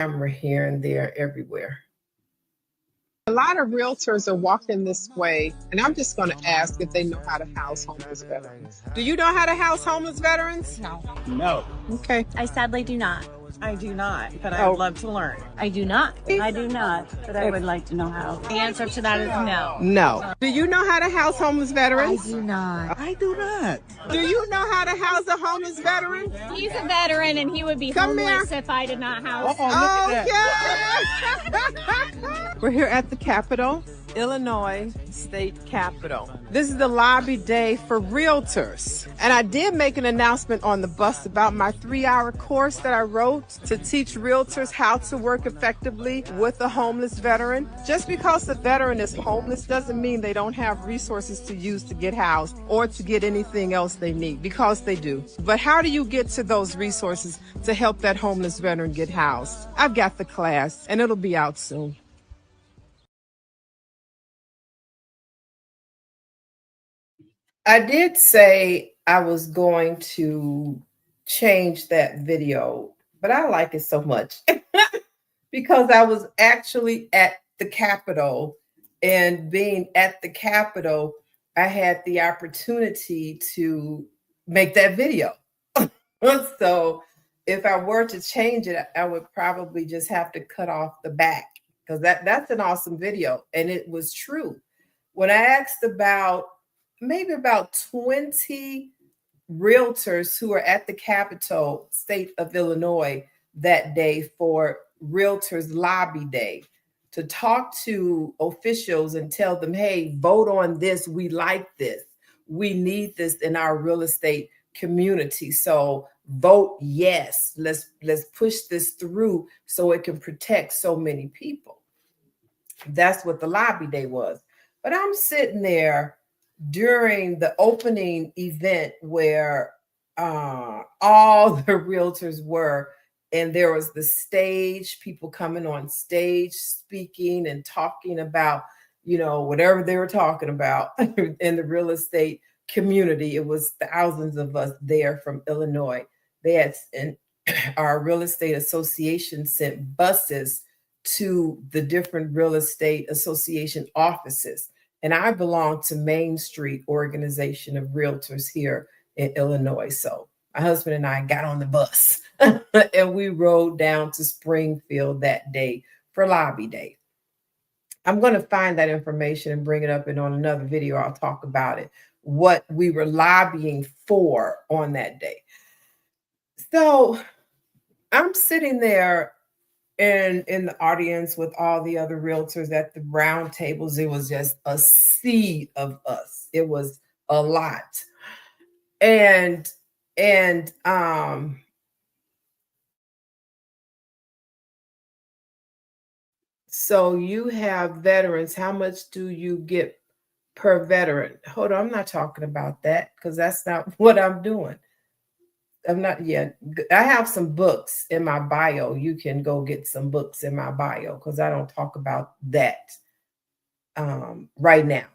camera here and there everywhere. A lot of realtors are walking this way, and I'm just going to ask if they know how to house homeless veterans. Do you know how to house homeless veterans? No. No. Okay. I sadly do not. I do not, but I would love to learn. I do not. I do not, but I would like to know how. The answer to that is no. No. Do you know how to house homeless veterans? I do not. I do not. Do you know how to house a homeless veteran? He's a veteran and he would be Come homeless here. if I did not house. Okay. We're here at the Capitol, Illinois State Capitol. This is the lobby day for realtors. And I did make an announcement on the bus about my 3-hour course that I wrote to teach realtors how to work effectively with a homeless veteran. Just because the veteran is homeless doesn't mean they don't have resources to use to get housed or to get anything else they need, because they do. But how do you get to those resources to help that homeless veteran get housed? I've got the class and it'll be out soon. I did say I was going to change that video, but I like it so much because I was actually at the Capitol, and being at the Capitol, I had the opportunity to make that video. So if I were to change it, I would probably just have to cut off the back, because that's an awesome video. And it was true. When I asked about maybe about 20 realtors who were at the Capitol state of Illinois that day for Realtors Lobby Day, to talk to officials and tell them, hey, vote on this. We like this. We need this in our real estate community. So vote yes. Let's push this through so it can protect so many people. That's what the lobby day was. But I'm sitting there during the opening event where all the realtors were, and there was the stage, people coming on stage speaking and talking about, whatever they were talking about in the real estate community. It was thousands of us there from Illinois. They had, and our real estate association sent buses to the different real estate association offices. And I belong to Main Street Organization of Realtors here in Illinois. So my husband and I got on the bus and we rode down to Springfield that day for Lobby Day. I'm going to find that information and bring it up, and on another video, I'll talk about it, what we were lobbying for on that day. So I'm sitting there and in the audience with all the other realtors at the round tables. It was just a sea of us. It was a lot. And so you have veterans. How much do you get per veteran? Hold on, I'm not talking about that, because that's not what I'm doing. I'm not yet. I have some books in my bio. You can go get some books in my bio, because I don't talk about that right now.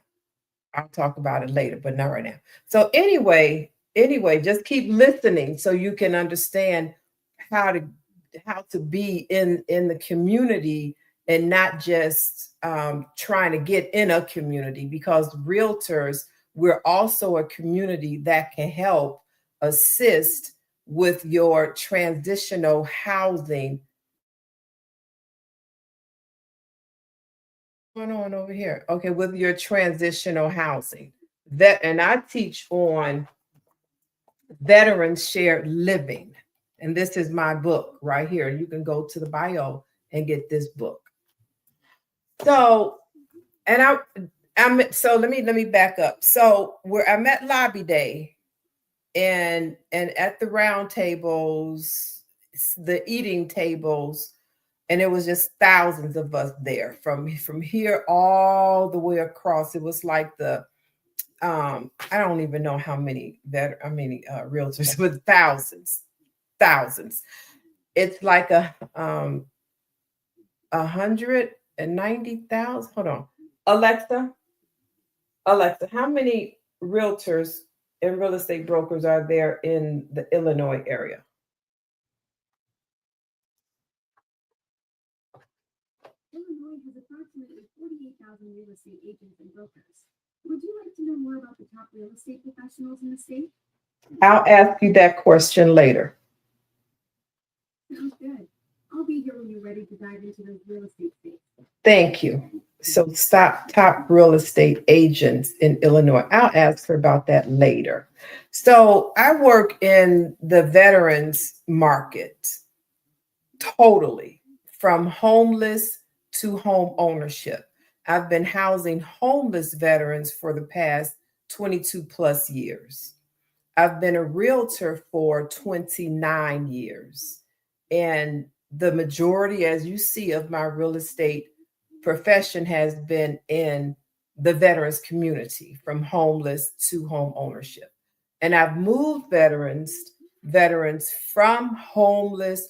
I'll talk about it later, but not right now. So anyway, just keep listening so you can understand how to be in the community, and not just trying to get in a community, because realtors, we're also a community that can help assist with your transitional housing. What's going on over here? Okay, with your transitional housing. And I teach on veterans shared living. And this is my book right here. You can go to the bio and get this book. So, and so let me back up. So I'm at Lobby Day, and at the round tables, the eating tables, and it was just thousands of us there from here all the way across. It was like the I don't even know how many realtors, but thousands. It's like 190,000. Hold on, Alexa, how many realtors and real estate brokers are there in the Illinois area? Illinois has approximately 48,000 real estate agents and brokers. Would you like to know more about the top real estate professionals in the state? I'll ask you that question later. Sounds good. I'll be here when you're ready to dive into those real estate states. Thank you. So top real estate agents in Illinois. I'll ask her about that later. So I work in the veterans market totally, from homeless to home ownership. I've been housing homeless veterans for the past 22 plus years. I've been a realtor for 29 years. And the majority, as you see, of my real estate profession has been in the veterans community, from homeless to home ownership. And I've moved veterans from homeless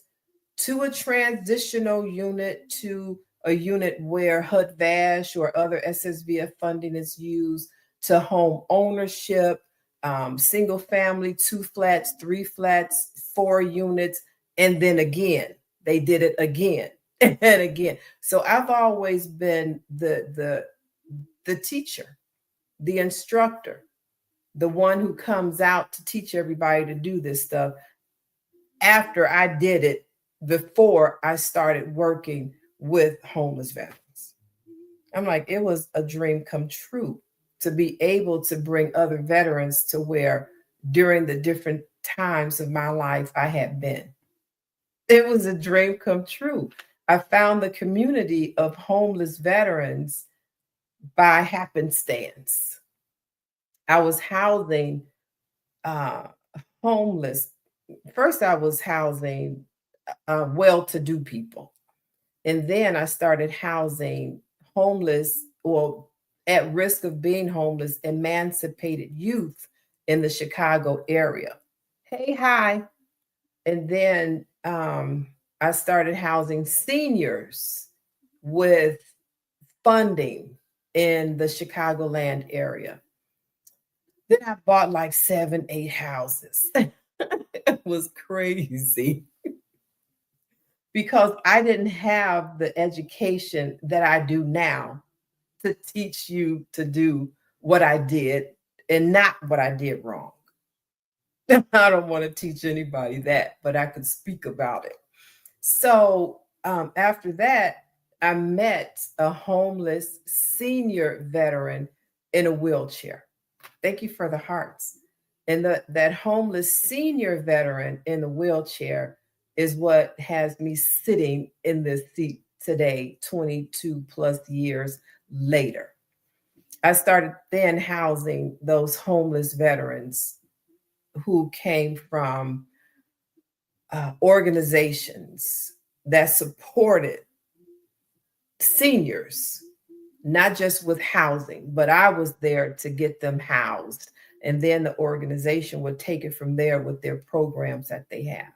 to a transitional unit, to a unit where HUD-VASH or other SSVF funding is used, to home ownership, single family, 2 flats, 3 flats, 4 units, and then again, they did it again and again. So I've always been the teacher, the instructor, the one who comes out to teach everybody to do this stuff after I did it, before I started working with homeless veterans. I'm like, it was a dream come true to be able to bring other veterans to where during the different times of my life I had been. It was a dream come true. I found the community of homeless veterans by happenstance. I was housing homeless. First, I was housing well-to-do people. And then I started housing homeless, or at risk of being homeless, emancipated youth in the Chicago area. Hey, hi. And then I started housing seniors with funding in the Chicagoland area. Then I bought like 7, 8 houses. It was crazy because I didn't have the education that I do now to teach you to do what I did and not what I did wrong. I don't want to teach anybody that, but I could speak about it. So after that, I met a homeless senior veteran in a wheelchair. Thank you for the hearts. And that homeless senior veteran in the wheelchair is what has me sitting in this seat today, 22 plus years later. I started then housing those homeless veterans who came from organizations that supported seniors, not just with housing, but I was there to get them housed. And then the organization would take it from there with their programs that they have.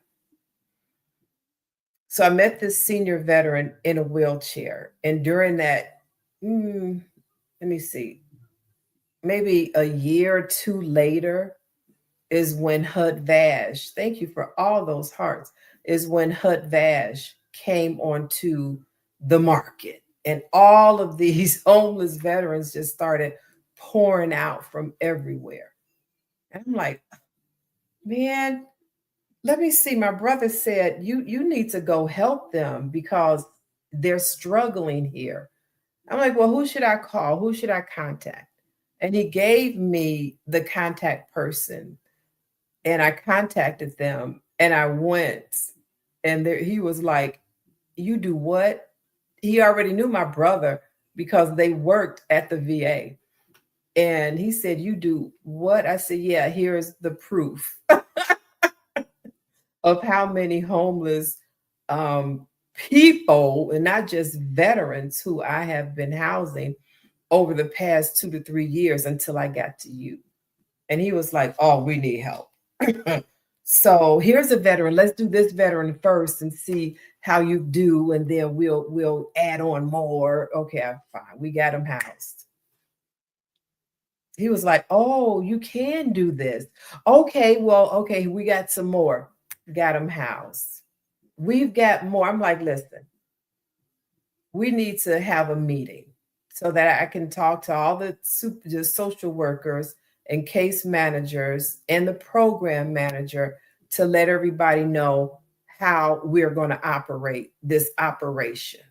So I met this senior veteran in a wheelchair. And during that, let me see, maybe a year or 2 later is when HUD-VASH, thank you for all those hearts, is when HUD-VASH came onto the market. And all of these homeless veterans just started pouring out from everywhere. And I'm like, man, let me see. My brother said, you need to go help them because they're struggling here. I'm like, well, who should I call? Who should I contact? And he gave me the contact person. And I contacted them and I went. And he was like, you do what? He already knew my brother because they worked at the VA. And he said, you do what? I said, yeah, here's the proof of how many homeless people, and not just veterans, who I have been housing over the past 2 to 3 years until I got to you. And he was like, oh, we need help. So here's a veteran. Let's do this veteran first and see how you do. And then we'll add on more. Okay, fine. We got him housed. He was like, oh, you can do this. Okay, well, okay, we got some more. Got him housed. We've got more. I'm like, listen, we need to have a meeting so that I can talk to all the social workers and case managers and the program manager to let everybody know how we're going to operate this operation.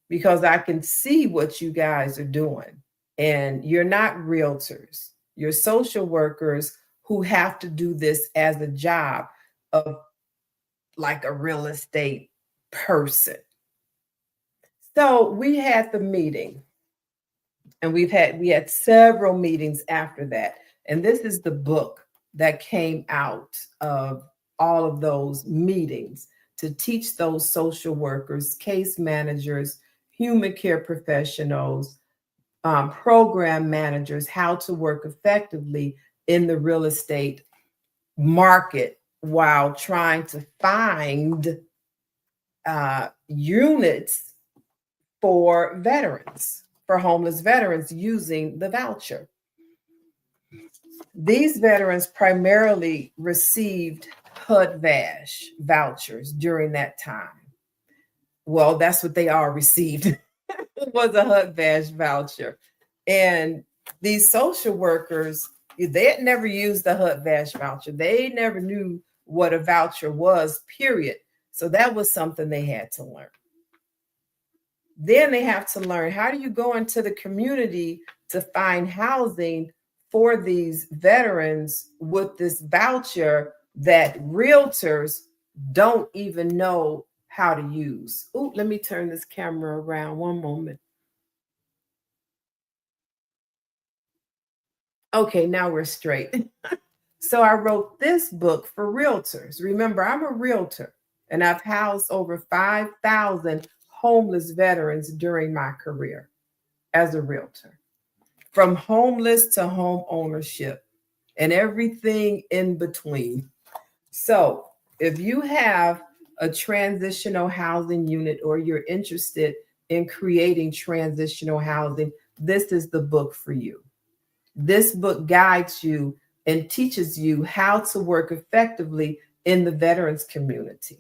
Because I can see what you guys are doing. And you're not realtors, you're social workers who have to do this as a job of like a real estate person. So we had the meeting, and we had several meetings after that. And this is the book that came out of all of those meetings to teach those social workers, case managers, human care professionals, program managers how to work effectively in the real estate market while trying to find units for veterans, for homeless veterans using the voucher. These veterans primarily received HUD-VASH vouchers during that time. Well, that's what they all received. It was a HUD-VASH voucher. And these social workers, they had never used the HUD-VASH voucher. They never knew what a voucher was, period. So that was something they had to learn. Then they have to learn, how do you go into the community to find housing for these veterans with this voucher that realtors don't even know how to use? Oh, let me turn this camera around one moment. Okay, now we're straight. So I wrote this book for realtors. Remember, I'm a realtor, and I've housed over 5,000 homeless veterans during my career as a realtor, from homeless to home ownership and everything in between. So if you have a transitional housing unit or you're interested in creating transitional housing, this is the book for you. This book guides you and teaches you how to work effectively in the veterans community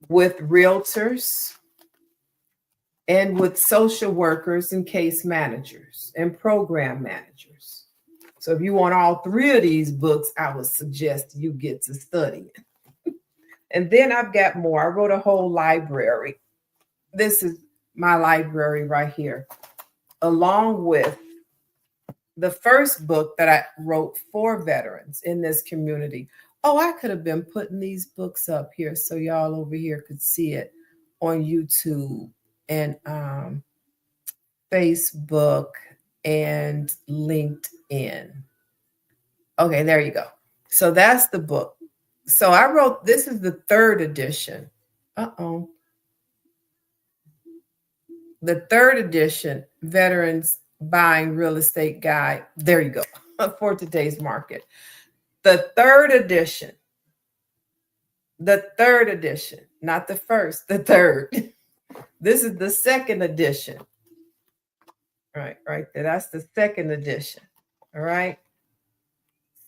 with realtors and with social workers and case managers and program managers. So if you want all three of these books, I would suggest you get to study. And then I've got more. I wrote a whole library. This is my library right here, along with the first book that I wrote for veterans in this community. Oh, I could have been putting these books up here so y'all over here could see it on YouTube and Facebook and LinkedIn. Okay, there you go. So that's the book. So I wrote, this is the third edition. The third edition, Veterans Buying Real Estate Guide. There you go, for today's market. The third edition, not the first, the third. This is the second edition. Right there. That's the second edition. All right.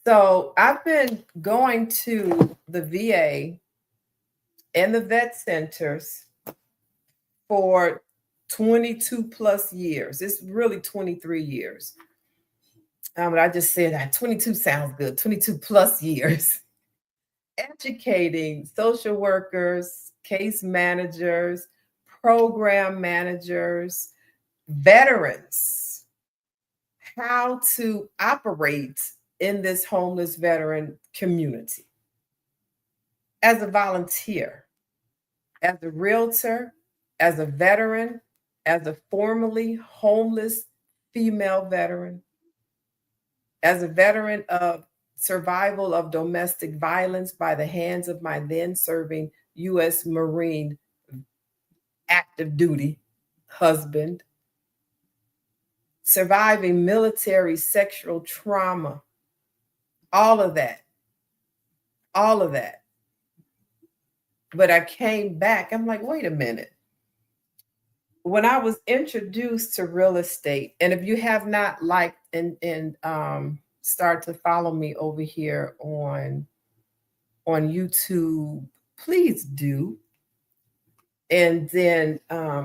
So I've been going to the VA and the vet centers for 22 plus years. It's really 23 years. But I just said that 22 sounds good. 22 plus years. Educating social workers, case managers, program managers, veterans, how to operate in this homeless veteran community as a volunteer, as a realtor, as a veteran, as a formerly homeless female veteran, as a veteran of survival of domestic violence by the hands of my then serving U.S. Marine active duty husband, surviving military sexual trauma, all of that. But I came back, I'm like, wait a minute. When I was introduced to real estate, and if you have not liked and start to follow me over here on YouTube, please do. And then,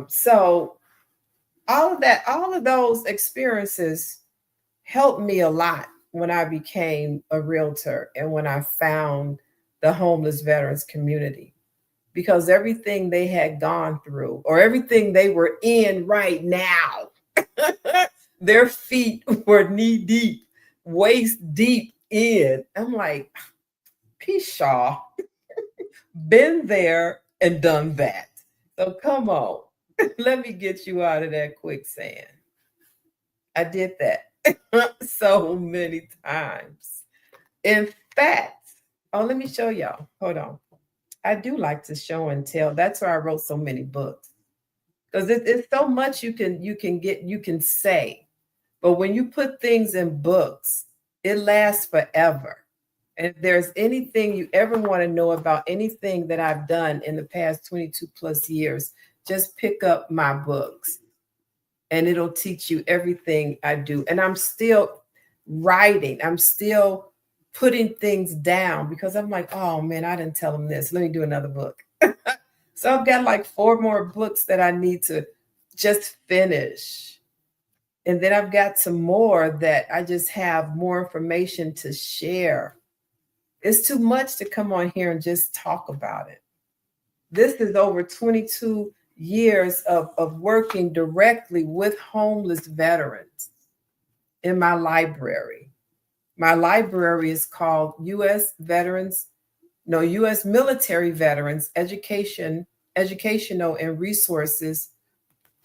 so all of those experiences helped me a lot when I became a realtor and when I found the homeless veterans community, because everything they had gone through or everything they were in right now, their feet were knee deep, waist deep in. I'm like, Pshaw, been there and done that. So come on, let me get you out of that quicksand. I did that so many times. In fact, oh, let me show y'all. Hold on. I do like to show and tell. That's why I wrote so many books. Because it's so much you can say. But when you put things in books, it lasts forever. And if there's anything you ever want to know about anything that I've done in the past 22 plus years, just pick up my books and it'll teach you everything I do. And I'm still writing, I'm still putting things down because I'm like, oh man, I didn't tell them this. Let me do another book. So I've got like 4 more books that I need to just finish. And then I've got some more that I just have more information to share. It's too much to come on here and just talk about it. This is over 22 years of working directly with homeless veterans in my library. My library is called U.S. Military Veterans Educational and Resources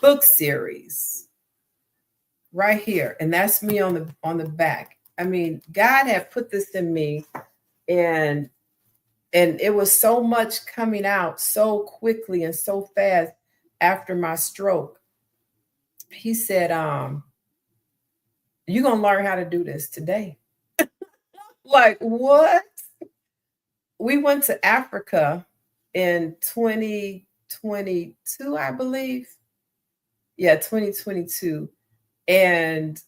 Book Series. Right here. And that's me on the back. I mean, God had put this in me, and it was so much coming out so quickly and so fast after my stroke. He said, you're going to learn how to do this today. Like, what? We went to Africa in 2022, I believe. Yeah, 2022. And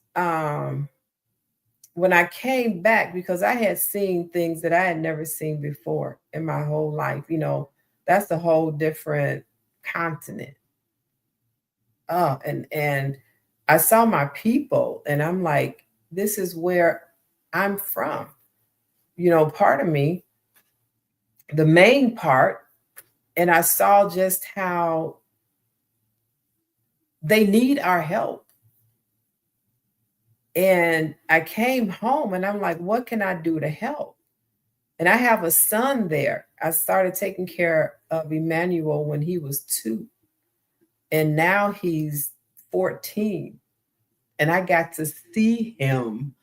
when I came back, because I had seen things that I had never seen before in my whole life, that's a whole different continent. Oh, and I saw my people and I'm like, this is where I'm from. Part of me, the main part, and I saw just how they need our help. And I came home and I'm like, what can I do to help? And I have a son there. I started taking care of Emmanuel when he was 2. And now he's 14. And I got to see him.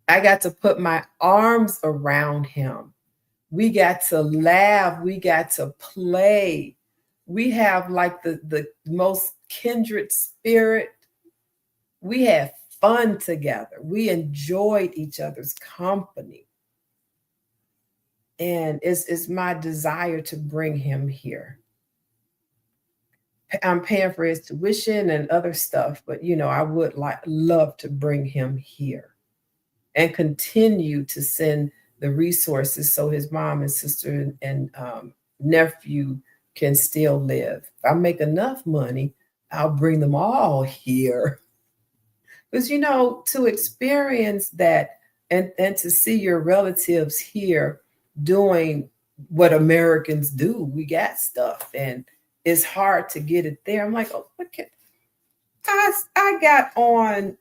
I got to put my arms around him. We got to laugh. We got to play. We have like the most kindred spirit. We had fun together. We enjoyed each other's company. And it's my desire to bring him here. I'm paying for his tuition and other stuff, but I would love to bring him here and continue to send the resources so his mom and sister and nephew can still live. If I make enough money, I'll bring them all here. Because, to experience that and to see your relatives here doing what Americans do, we got stuff and it's hard to get it there. I'm like, oh, okay. I got on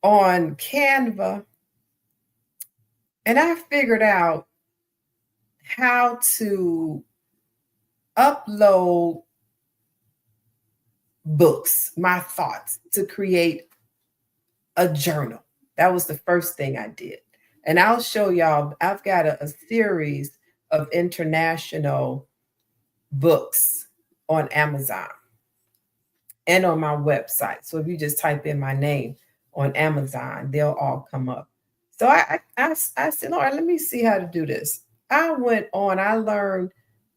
Canva and I figured out how to upload books, my thoughts, to create a journal. That was the first thing I did. And I'll show y'all, I've got a series of international books on Amazon and on my website. So if you just type in my name on Amazon, they'll all come up. So I said, Lord, let me see how to do this. I went on, I learned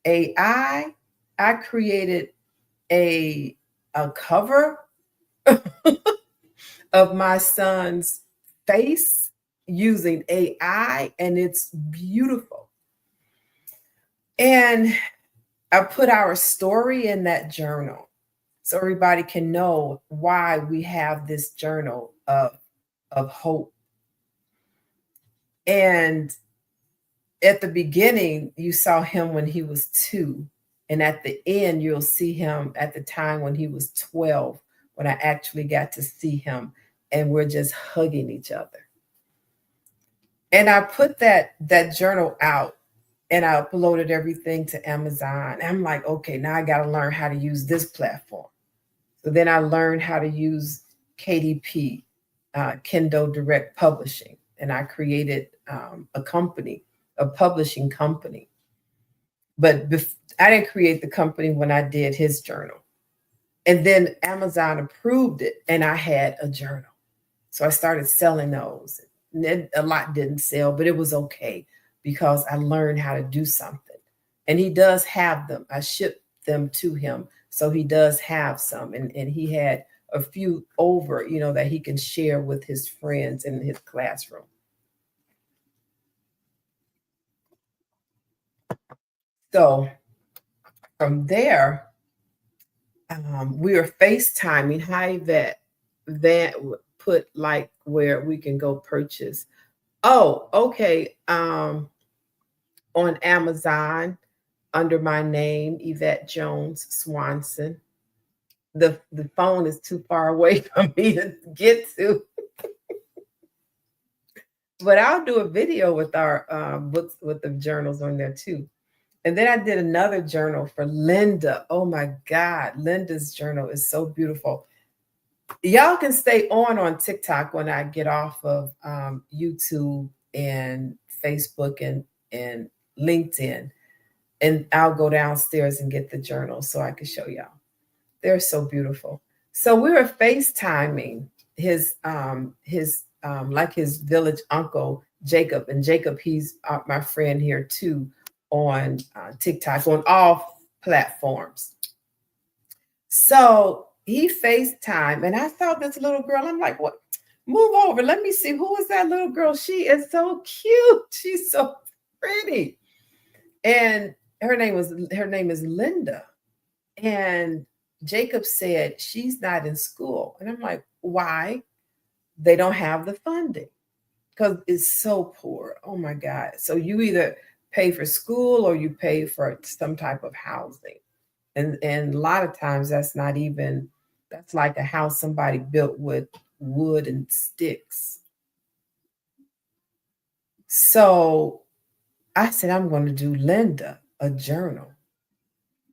AI. I created a cover of my son's face using AI, and it's beautiful. And I put our story in that journal so everybody can know why we have this journal of hope. And at the beginning, you saw him when he was 2. And at the end, you'll see him at the time when he was 12, when I actually got to see him and we're just hugging each other. And I put that journal out and I uploaded everything to Amazon. I'm like, okay, now I got to learn how to use this platform. So then I learned how to use KDP, Kindle Direct Publishing, and I created a company, a publishing company. But I didn't create the company when I did his journal. And then Amazon approved it and I had a journal. So I started selling those. And a lot didn't sell, but it was okay because I learned how to do something. And he does have them. I shipped them to him. So he does have some. And he had a few over, that he can share with his friends in his classroom. So from there, we were FaceTiming. Hi, that put like where we can go purchase. Oh, okay. On Amazon under my name, Yvette Jones Swanson. The phone is too far away for me to get to. But I'll do a video with our books with the journals on there too. And then I did another journal for Linda. Oh my God, Linda's journal is so beautiful. Y'all can stay on TikTok when I get off of YouTube and Facebook and LinkedIn. And I'll go downstairs and get the journal so I can show y'all. They're so beautiful. So we were FaceTiming his like his village uncle, Jacob. And Jacob, he's my friend here too on TikTok, on all platforms. So he FaceTime and I saw this little girl. I'm like, what? Move over. Let me see. Who is that little girl? She is so cute. She's so pretty. And her name is Linda. And Jacob said, she's not in school. And I'm like, why? They don't have the funding because it's so poor. Oh my God. So you either pay for school or you pay for some type of housing. And a lot of times that's like a house somebody built with wood and sticks. So I said, I'm going to do Linda a journal.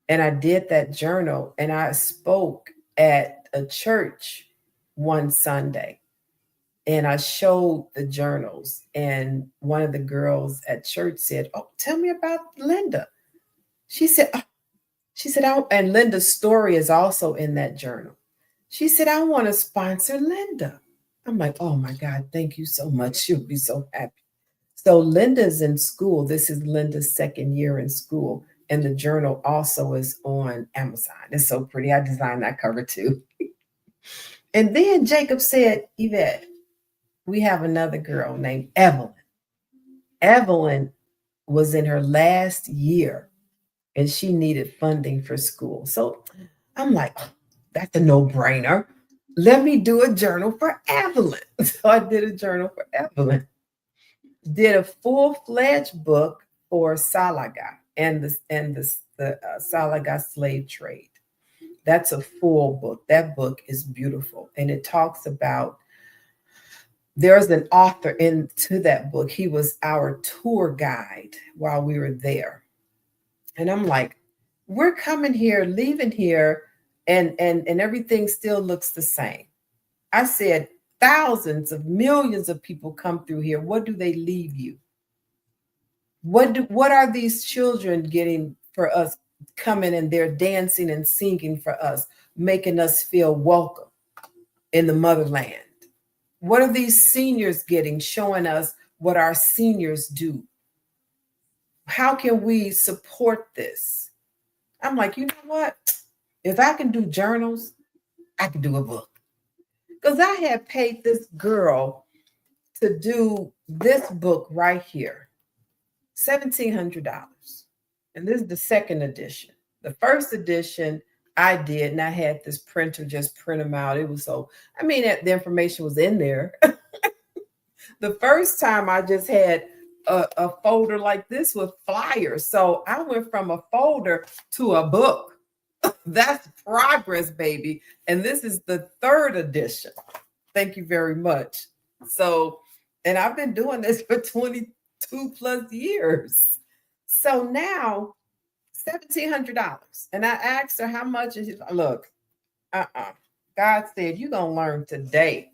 And I did that journal and I spoke at a church one Sunday and I showed the journals. And one of the girls at church said, oh, tell me about Linda. She said, and Linda's story is also in that journal. She said, I want to sponsor Linda. I'm like, oh my God, thank you so much. She'll be so happy. So Linda's in school. This is Linda's second year in school. And the journal also is on Amazon. It's so pretty. I designed that cover too. And then Jacob said, Yvette, we have another girl named Evelyn. Evelyn was in her last year and she needed funding for school. So I'm like, oh, that's a no-brainer. Let me do a journal for Evelyn. So I did a journal for Evelyn. Did a full-fledged book for Salaga and the Salaga slave trade. That's a full book. That book is beautiful. And it talks about, there's an author into that book. He was our tour guide while we were there. And I'm like, we're coming here, leaving here, and everything still looks the same. I said, thousands of millions of people come through here. What do they leave you? What are these children getting for us coming and they're dancing and singing for us, making us feel welcome in the motherland? What are these seniors getting, showing us what our seniors do? How can we support this? I'm like, you know what? If I can do journals, I can do a book. Because I had paid this girl to do this book right here, $1,700. And this is the second edition. The first edition I did, and I had this printer just print them out. It was so, I mean, the information was in there. The first time I just had a folder like this with flyers. So I went from a folder to a book. That's progress, baby. And this is the third edition. Thank you very much. So, and I've been doing this for 22 plus years. So now $1,700. And I asked her how much is it. Look, God said, you're going to learn today.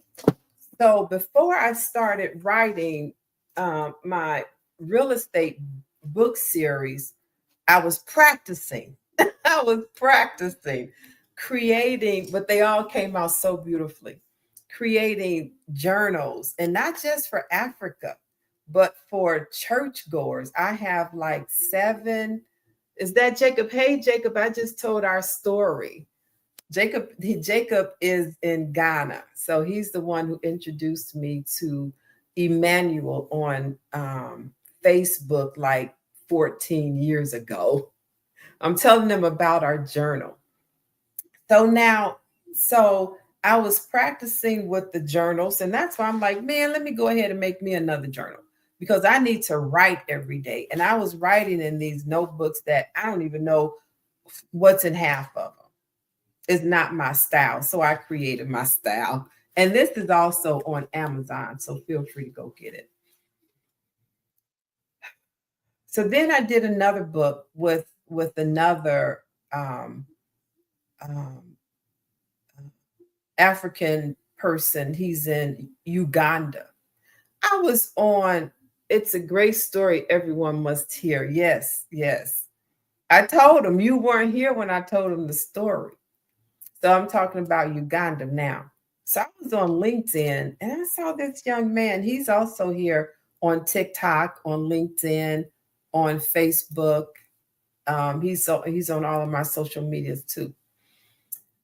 So before I started writing my real estate book series, I was practicing. I was practicing creating, but they all came out so beautifully. Creating journals, and not just for Africa, but for churchgoers. I have like 7. Is that Jacob? Hey, Jacob, I just told our story. Jacob is in Ghana. So he's the one who introduced me to Emmanuel on Facebook like 14 years ago. I'm telling them about our journal. So I was practicing with the journals, and that's why I'm like, man, let me go ahead and make me another journal because I need to write every day. And I was writing in these notebooks that I don't even know what's in half of them. It's not my style. So I created my style. And this is also on Amazon. So feel free to go get it. So then I did another book with another African person. He's in Uganda. I was on It's a Great Story Everyone Must Hear. Yes, yes. I told him you weren't here when I told him the story. So I'm talking about Uganda now. So I was on LinkedIn and I saw this young man. He's also here on TikTok, on LinkedIn, on Facebook. He's on all of my social medias too.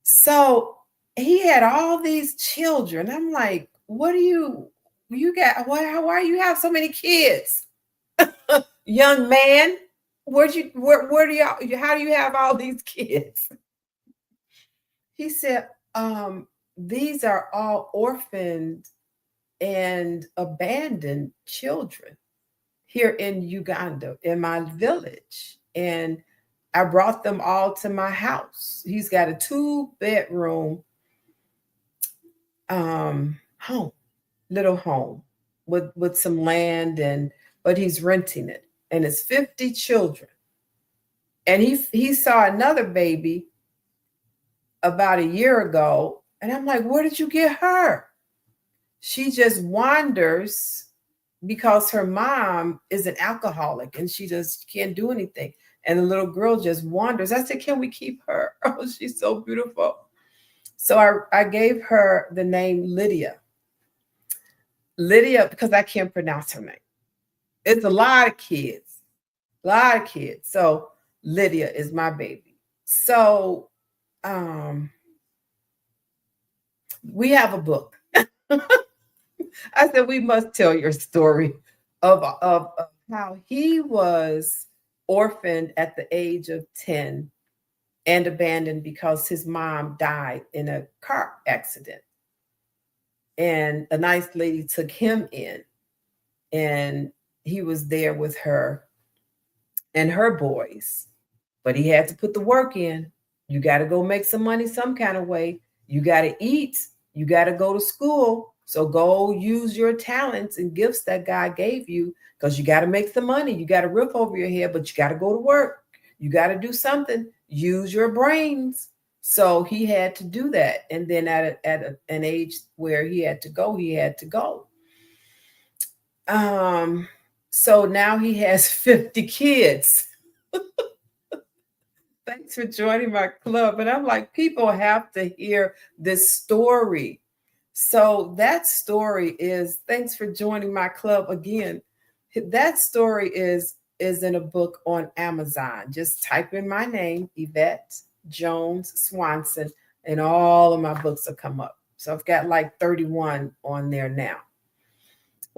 So he had all these children. I'm like, what do you got? Why you have so many kids? Young man, where do y'all, how do you have all these kids? He said, these are all orphaned and abandoned children here in Uganda, in my village. And I brought them all to my house. He's got a 2-bedroom home, little home with some land, but he's renting it. And it's 50 children. And he saw another baby about a year ago. And I'm like, where did you get her? She just wanders because her mom is an alcoholic and she just can't do anything. And the little girl just wanders. I said, can we keep her? Oh, she's so beautiful. So I gave her the name Lydia. Lydia, because I can't pronounce her name. It's a lot of kids. So Lydia is my baby. So we have a book. I said, we must tell your story of how he was orphaned at the age of 10 and abandoned because his mom died in a car accident. And a nice lady took him in, and he was there with her and her boys, but he had to put the work in. You got to go make some money some kind of way. You got to eat. You got to go to school. So go use your talents and gifts that God gave you, because you got to make some money. You got a roof over your head, but you got to go to work. You got to do something. Use your brains. So he had to do that. And then at an age where he had to go, he had to go. So now he has 50 kids. Thanks for joining my club. And I'm like, people have to hear this story. So that story is, thanks for joining my club again. That story is in a book on Amazon. Just type in my name, Yvette Jones Swanson, and all of my books will come up. So I've got like 31 on there now.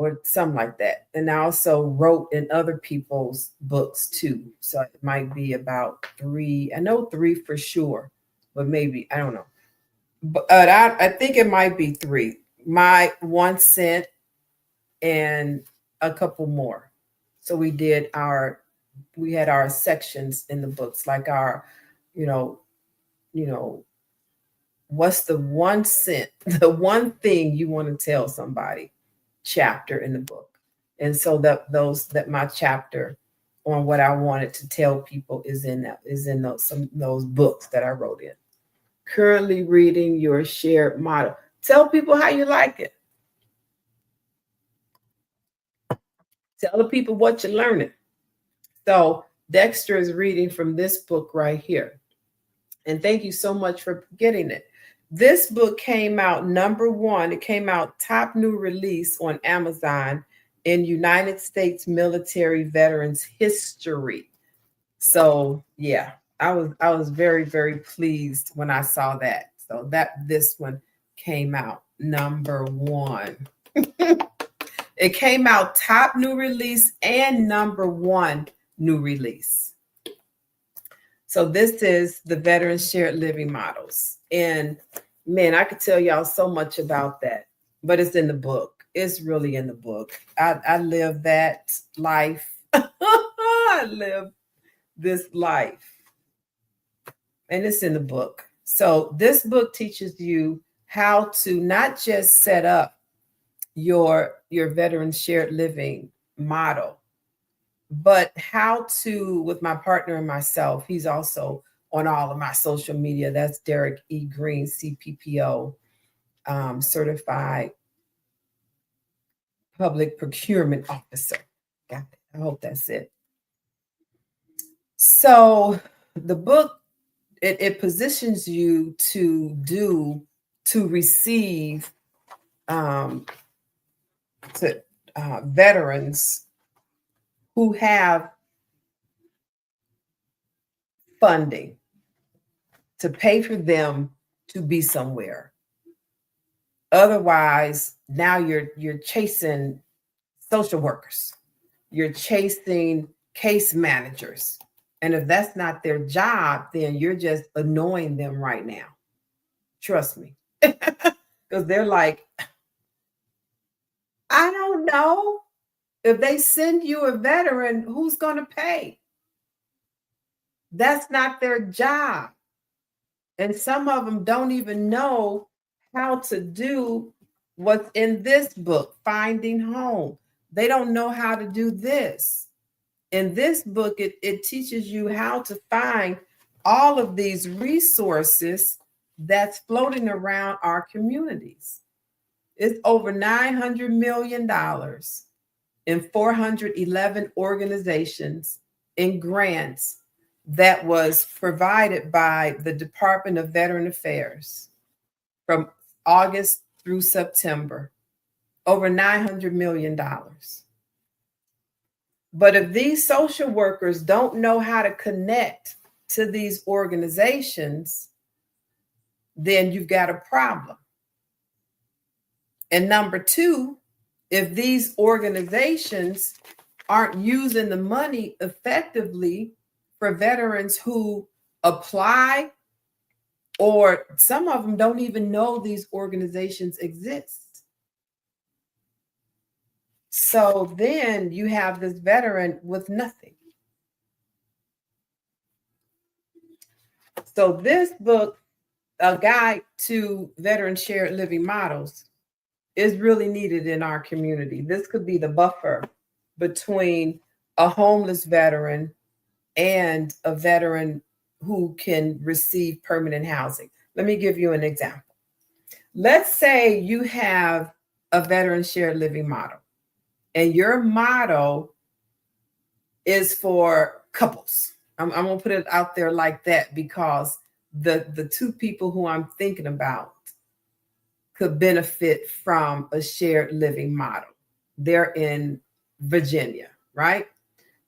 or something like that. And I also wrote in other people's books too. So it might be about 3. I know 3 for sure, but maybe, I don't know. But I think it might be 3. My 1 cent and a couple more. So we had our sections in the books, like our, you know, what's the 1 cent, the one thing you want to tell somebody chapter in the book. And so that my chapter on what I wanted to tell people is in those books that I wrote in. Currently reading your shared model. Tell people how you like it. Tell the people what you're learning. So Dexter is reading from this book right here. And thank you so much for getting it. This book came out #1. It came out top new release on Amazon in United States military veterans history. So yeah, I was very, very pleased when I saw that. So this one came out #1. It came out top new release and #1 new release. So this is the veteran shared living models. And man, I could tell y'all so much about that, but it's in the book. It's really in the book. I live that life. I live this life. And it's in the book. So this book teaches you how to not just set up your veteran shared living model, but how to, with my partner and myself, he's also on all of my social media. That's Derek E. Green, CPPO, certified public procurement officer. Got it. I hope that's it. So the book, it positions you to receive veterans who have funding to pay for them to be somewhere. Otherwise, now you're chasing social workers. You're chasing case managers. And if that's not their job, then you're just annoying them right now. Trust me. Because they're like, I don't know. If they send you a veteran, who's going to pay? That's not their job. And some of them don't even know how to do what's in this book, Finding Home. They don't know how to do this. In this book, it teaches you how to find all of these resources that's floating around our communities. It's over $900 million in 411 organizations in grants that was provided by the Department of Veteran Affairs from August through September, over $900 million. But if these social workers don't know how to connect to these organizations, then you've got a problem. And number 2, if these organizations aren't using the money effectively for veterans who apply, or some of them don't even know these organizations exist. So then you have this veteran with nothing. So this book, A Guide to Veteran Shared Living Models, is really needed in our community. This could be the buffer between a homeless veteran and a veteran who can receive permanent housing. Let me give you an example. Let's say you have a veteran shared living model, and your model is for couples. I'm going to put it out there like that because the 2 people who I'm thinking about could benefit from a shared living model. They're in Virginia, right?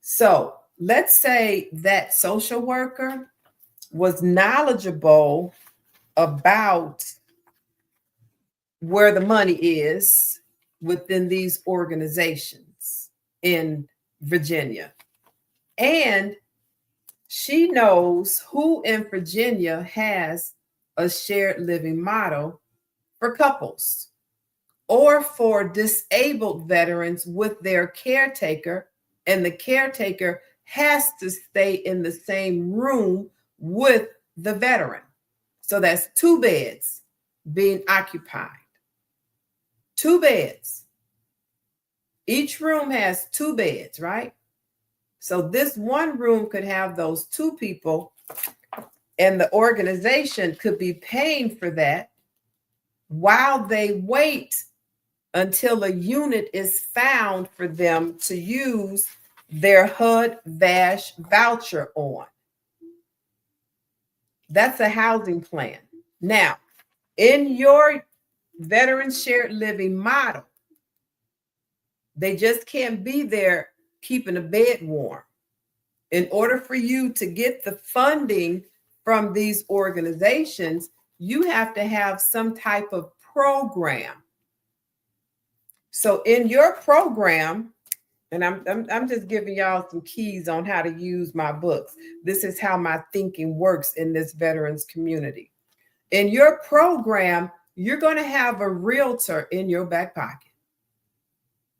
So let's say that social worker was knowledgeable about where the money is, within these organizations in Virginia. And she knows who in Virginia has a shared living model for couples or for disabled veterans with their caretaker, and the caretaker has to stay in the same room with the veteran. So that's 2 beds being occupied. 2 beds. Each room has 2 beds, right? So this one room could have those 2 people, and the organization could be paying for that while they wait until a unit is found for them to use their HUD-VASH voucher on. That's a housing plan. Now, in your veteran shared living model, they just can't be there keeping a bed warm. In order for you to get the funding from these organizations, you have to have some type of program. So in your program, and I'm just giving y'all some keys on how to use my books. This is how my thinking works in this veterans community. In your program, you're going to have a realtor in your back pocket.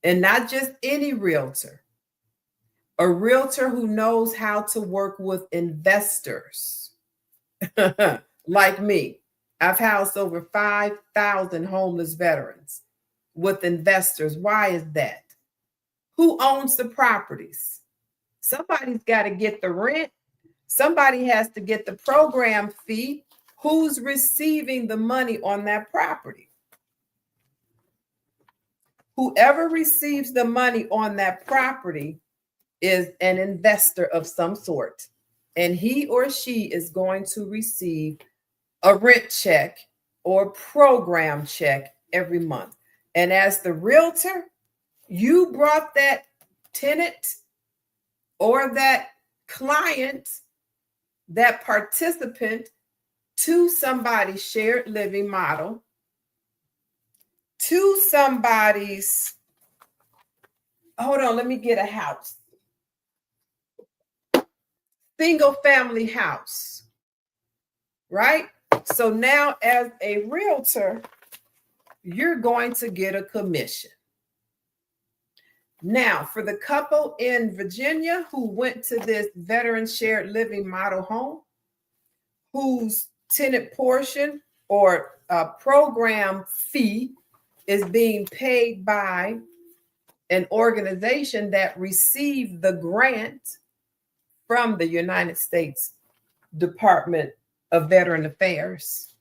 And not just any realtor. A realtor who knows how to work with investors. Like me. I've housed over 5,000 homeless veterans with investors. Why is that? Who owns the properties? Somebody's got to get the rent. Somebody has to get the program fee. Who's receiving the money on that property? Whoever receives the money on that property is an investor of some sort. And he or she is going to receive a rent check or program check every month. And as the realtor, you brought that tenant or that client, that participant, to somebody's shared living model, to somebody's, hold on, let me get a house, single family house, right? So now as a realtor, you're going to get a commission. Now, for the couple in Virginia who went to this veteran shared living model home, whose tenant portion or program fee is being paid by an organization that received the grant from the United States Department of Veteran Affairs.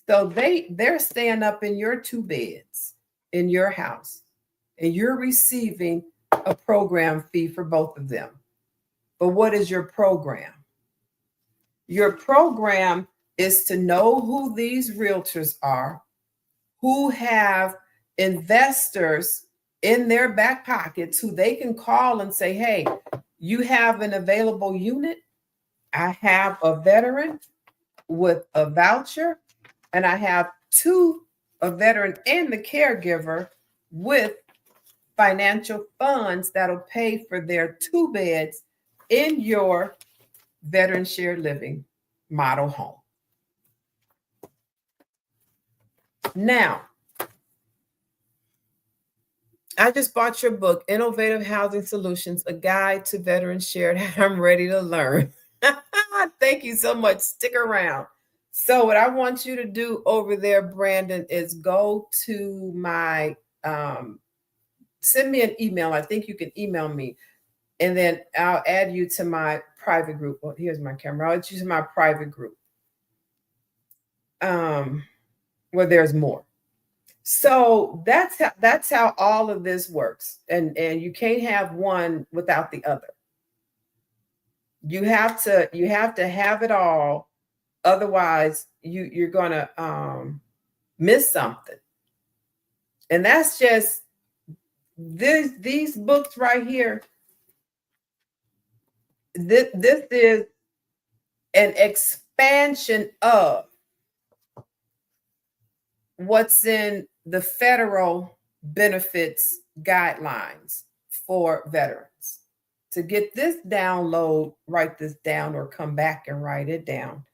So they're staying up in your 2 beds in your house, and you're receiving a program fee for both of them. But what is your program? Your program is to know who these realtors are, who have investors in their back pockets who they can call and say, hey, you have an available unit. I have a veteran with a voucher, and I have a veteran and the caregiver with financial funds that'll pay for their 2 beds in your veteran shared living model home. Now, I just bought your book, Innovative Housing Solutions, A Guide to Veteran Shared. I'm ready to learn. Thank you so much. Stick around. So what I want you to do over there, Brandon, is go to my, send me an email. I think you can email me. And then I'll add you to my private group. Well, here's my camera. I'll add you to my private group. Where there's more. So that's how all of this works. And you can't have one without the other. You have to have it all. Otherwise, you're gonna miss something. And that's just these books right here. This is an expansion of what's in the federal benefits guidelines for veterans. To get this download, write this down or come back and write it down.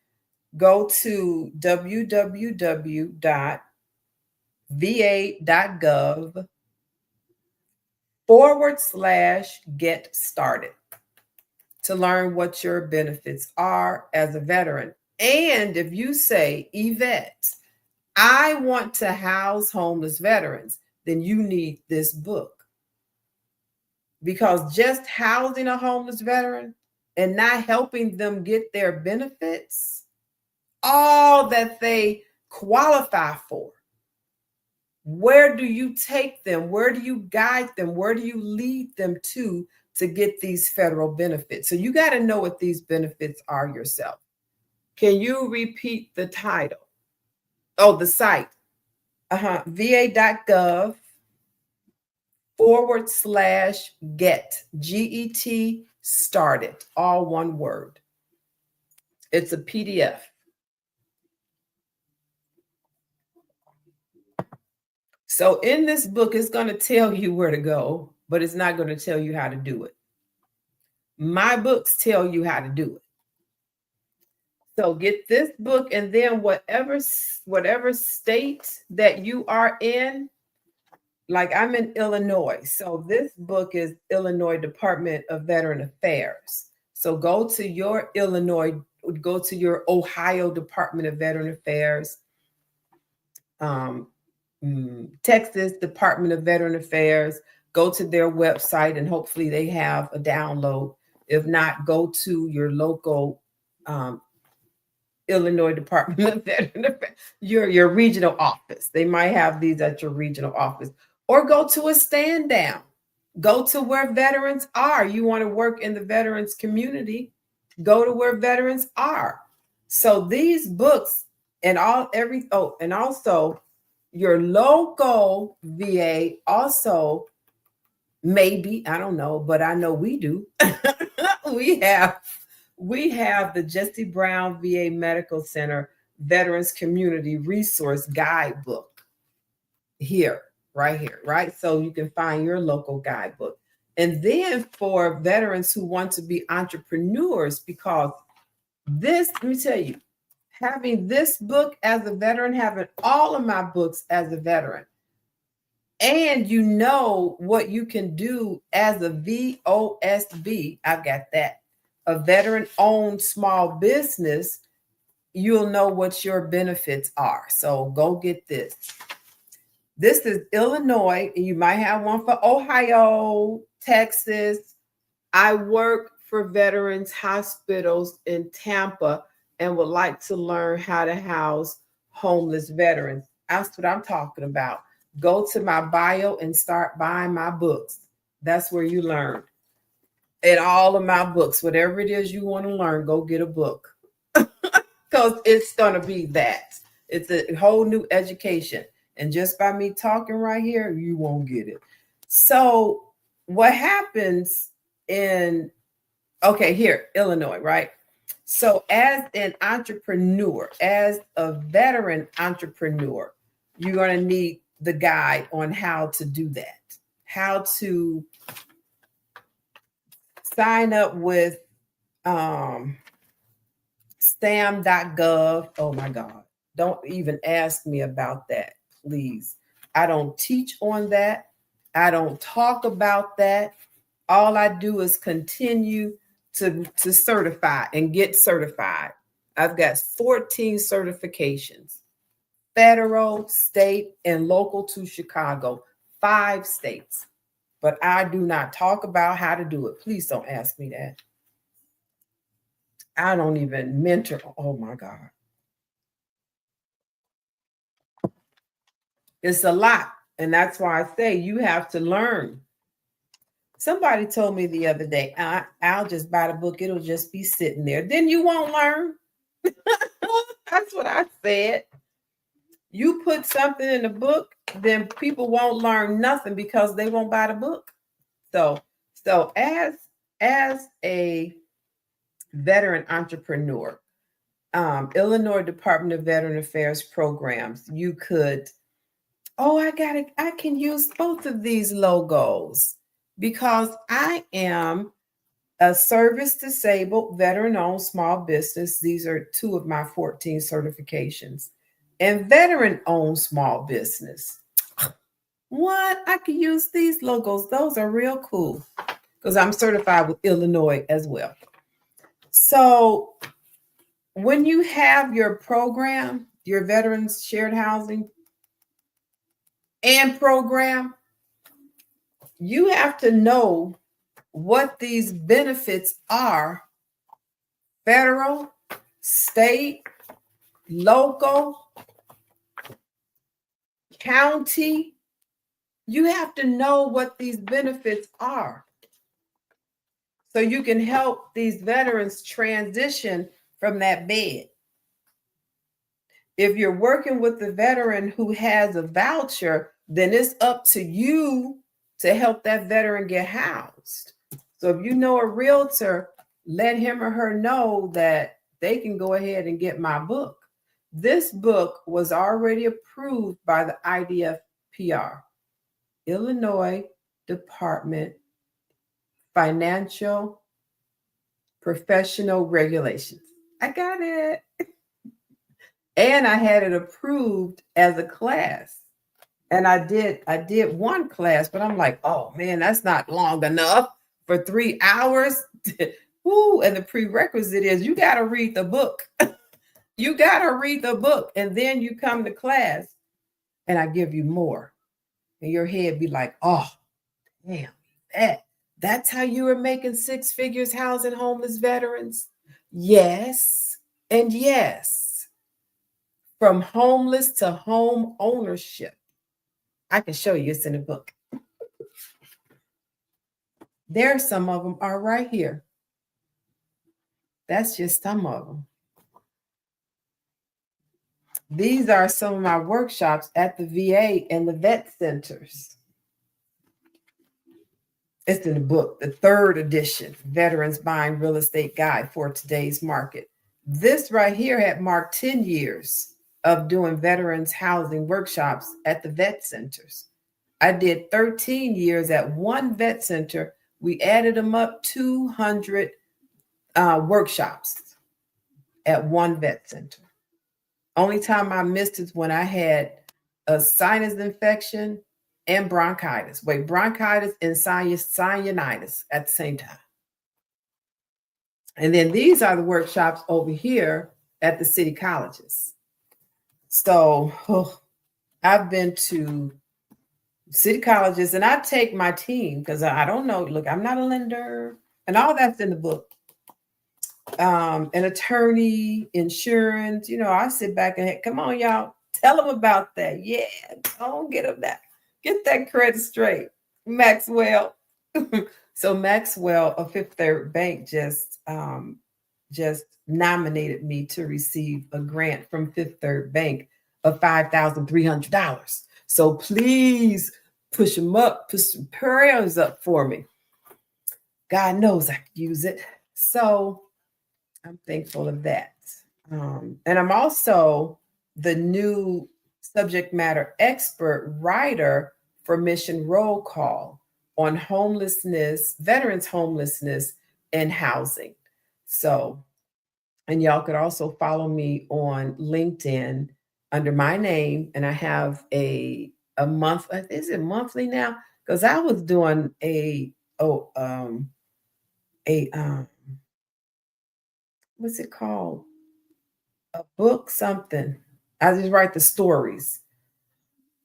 Go to www.va.gov/get started to learn what your benefits are as a veteran. And if you say, Yvette, I want to house homeless veterans, then you need this book. Because just housing a homeless veteran and not helping them get their benefits, all that they qualify for, where do you take them? Where do you guide them? Where do you lead them to get these federal benefits? So you got to know what these benefits are yourself. Can you repeat the title? Oh, the site. va.gov/get, G-E-T, started, all one word. It's a PDF. So in this book, it's going to tell you where to go, but it's not going to tell you how to do it. My books tell you how to do it. So get this book, and then whatever state that you are in, like I'm in Illinois. So this book is Illinois Department of Veteran Affairs. So go to your Illinois, go to your Ohio Department of Veteran Affairs, Texas Department of Veteran Affairs, go to their website and hopefully they have a download. If not, go to your local Illinois Department of Veteran Affairs, your regional office. They might have these at your regional office. Or go to a stand down. Go to where veterans are. You want to work in the veterans community, go to where veterans are. So these books and and also your local VA also, maybe, I don't know, but I know we do. we have the Jesse Brown VA Medical Center Veterans Community Resource Guidebook here, right here, right? So you can find your local guidebook. And then for veterans who want to be entrepreneurs, because this, let me tell you, having this book as a veteran, having all of my books as a veteran, and you know what you can do as a VOSB, I've got that, a veteran-owned small business, you'll know what your benefits are. So go get this. This is Illinois, and you might have one for Ohio, Texas. I work for veterans hospitals in Tampa and would like to learn how to house homeless veterans. That's what I'm talking about. Go to my bio and start buying my books. That's where you learn. And all of my books, whatever it is you want to learn, go get a book. Because it's going to be that. It's a whole new education. And just by me talking right here, you won't get it. So what happens here, Illinois, right? So as an entrepreneur, as a veteran entrepreneur, you're going to need the guide on how to do that, how to sign up with STAM.gov. Oh my God. Don't even ask me about that, please. I don't teach on that. I don't talk about that. All I do is continue to certify and get certified. I've got 14 certifications, federal, state, and local to Chicago, 5 states. But I do not talk about how to do it. Please don't ask me that. I don't even mentor. Oh my God. It's a lot. And that's why I say you have to learn. Somebody told me the other day, I'll just buy the book. It'll just be sitting there. Then you won't learn. That's what I said. You put something in the book, then people won't learn nothing because they won't buy the book. So as a veteran entrepreneur, Illinois Department of Veteran Affairs programs, you could Oh, I can use both of these logos because I am a service disabled veteran owned small business. These are 2 of my 14 certifications. And veteran owned small business. What? I could use these logos. Those are real cool because I'm certified with Illinois as well. So when you have your program, your veterans shared housing and program, you have to know what these benefits are: federal, state, local, county. You have to know what these benefits are so you can help these veterans transition from that bed. If you're working with the veteran who has a voucher, then it's up to you to help that veteran get housed. So if you know a realtor, let him or her know that they can go ahead and get my book. This book was already approved by the IDFPR, Illinois Department Financial Professional Regulations. I got it. And I had it approved as a class. And I did one class, but I'm like, oh man, that's not long enough for 3 hours. Woo, and the prerequisite is you got to read the book. You got to read the book, and then you come to class and I give you more. And your head be like, oh, damn, that's how you were making 6 figures housing homeless veterans? Yes, and yes. From homeless to home ownership. I can show you, it's in the book. There, some of them are right here. That's just some of them. These are some of my workshops at the VA and the vet centers. It's in the book, the 3rd edition, Veterans Buying Real Estate Guide for Today's Market. This right here had marked 10 years of doing veterans housing workshops at the vet centers. I did 13 years at one vet center. We added them up, 200 workshops at one vet center. Only time I missed is when I had a sinus infection and bronchitis. Wait, bronchitis and sinusitis at the same time. And then these are the workshops over here at the city colleges. So I've been to city colleges, and I take my team because I don't know. Look, I'm not a lender, and all that's in the book. An attorney, insurance, I sit back and come on, y'all, tell them about that. Yeah, don't get them that. Get that credit straight. Maxwell. So Maxwell of Fifth Third Bank just nominated me to receive a grant from Fifth Third Bank of $5,300. So please push them up, push some prayers up for me. God knows I could use it. So I'm thankful of that. And I'm also the new subject matter expert writer for Mission Roll Call on homelessness, veterans homelessness, and housing. So, and y'all could also follow me on LinkedIn under my name. And I have a month, is it monthly now? Because I was doing what's it called? A book, something. I just write the stories.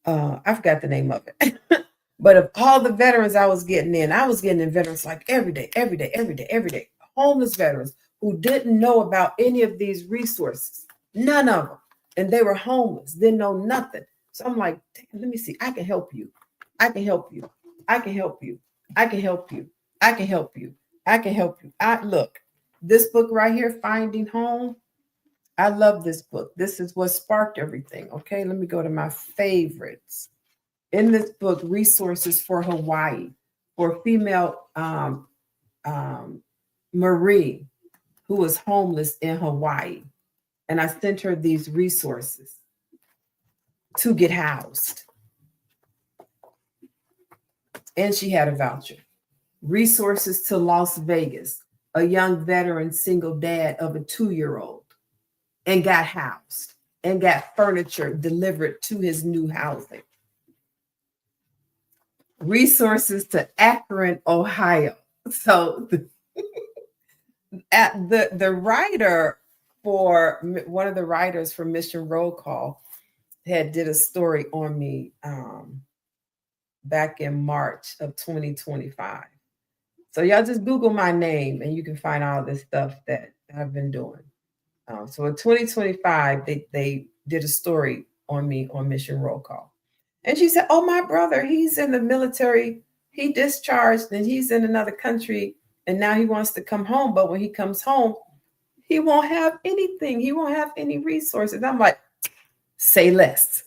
I forgot the name of it. But of all the veterans I was getting in veterans like every day, homeless veterans who didn't know about any of these resources, none of them. And they were homeless, didn't know nothing. So I'm like, damn, let me see. I can help you. I can help you. I can help you. I can help you. I can help you. I can help you. Look, this book right here, Finding Home. I love this book. This is what sparked everything. Okay, let me go to my favorites. In this book, Resources for Hawaii, for a female Marine who was homeless in Hawaii. And I sent her these resources to get housed. and she had a voucher. Resources to Las Vegas, a young veteran single dad of a 2-year-old, and got housed and got furniture delivered to his new housing. Resources to Akron, Ohio. So the writer for one of the writers for Mission Roll Call had did a story on me back in March of 2025. So y'all just Google my name and you can find all this stuff that I've been doing. So in 2025, they did a story on me on Mission Roll Call. And she said, oh, my brother, he's in the military. He discharged and he's in another country. And now he wants to come home. But when he comes home, he won't have anything. He won't have any resources. I'm like, say less.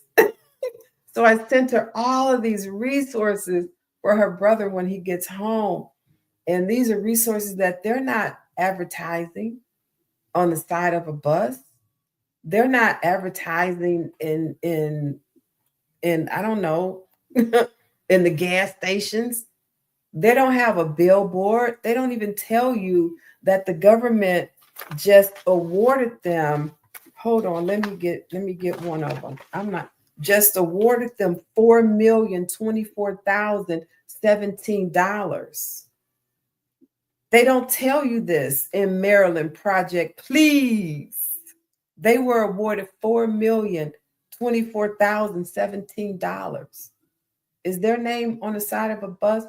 So I sent her all of these resources for her brother when he gets home. And these are resources that they're not advertising on the side of a bus. They're not advertising in I don't know, in the gas stations. They don't have a billboard. They don't even tell you that the government just awarded them. Hold on, let me get one of them. I'm not just awarded them $4,024,017. They don't tell you this in Maryland, Project Please. They were awarded $4,024,017. Is their name on the side of a bus?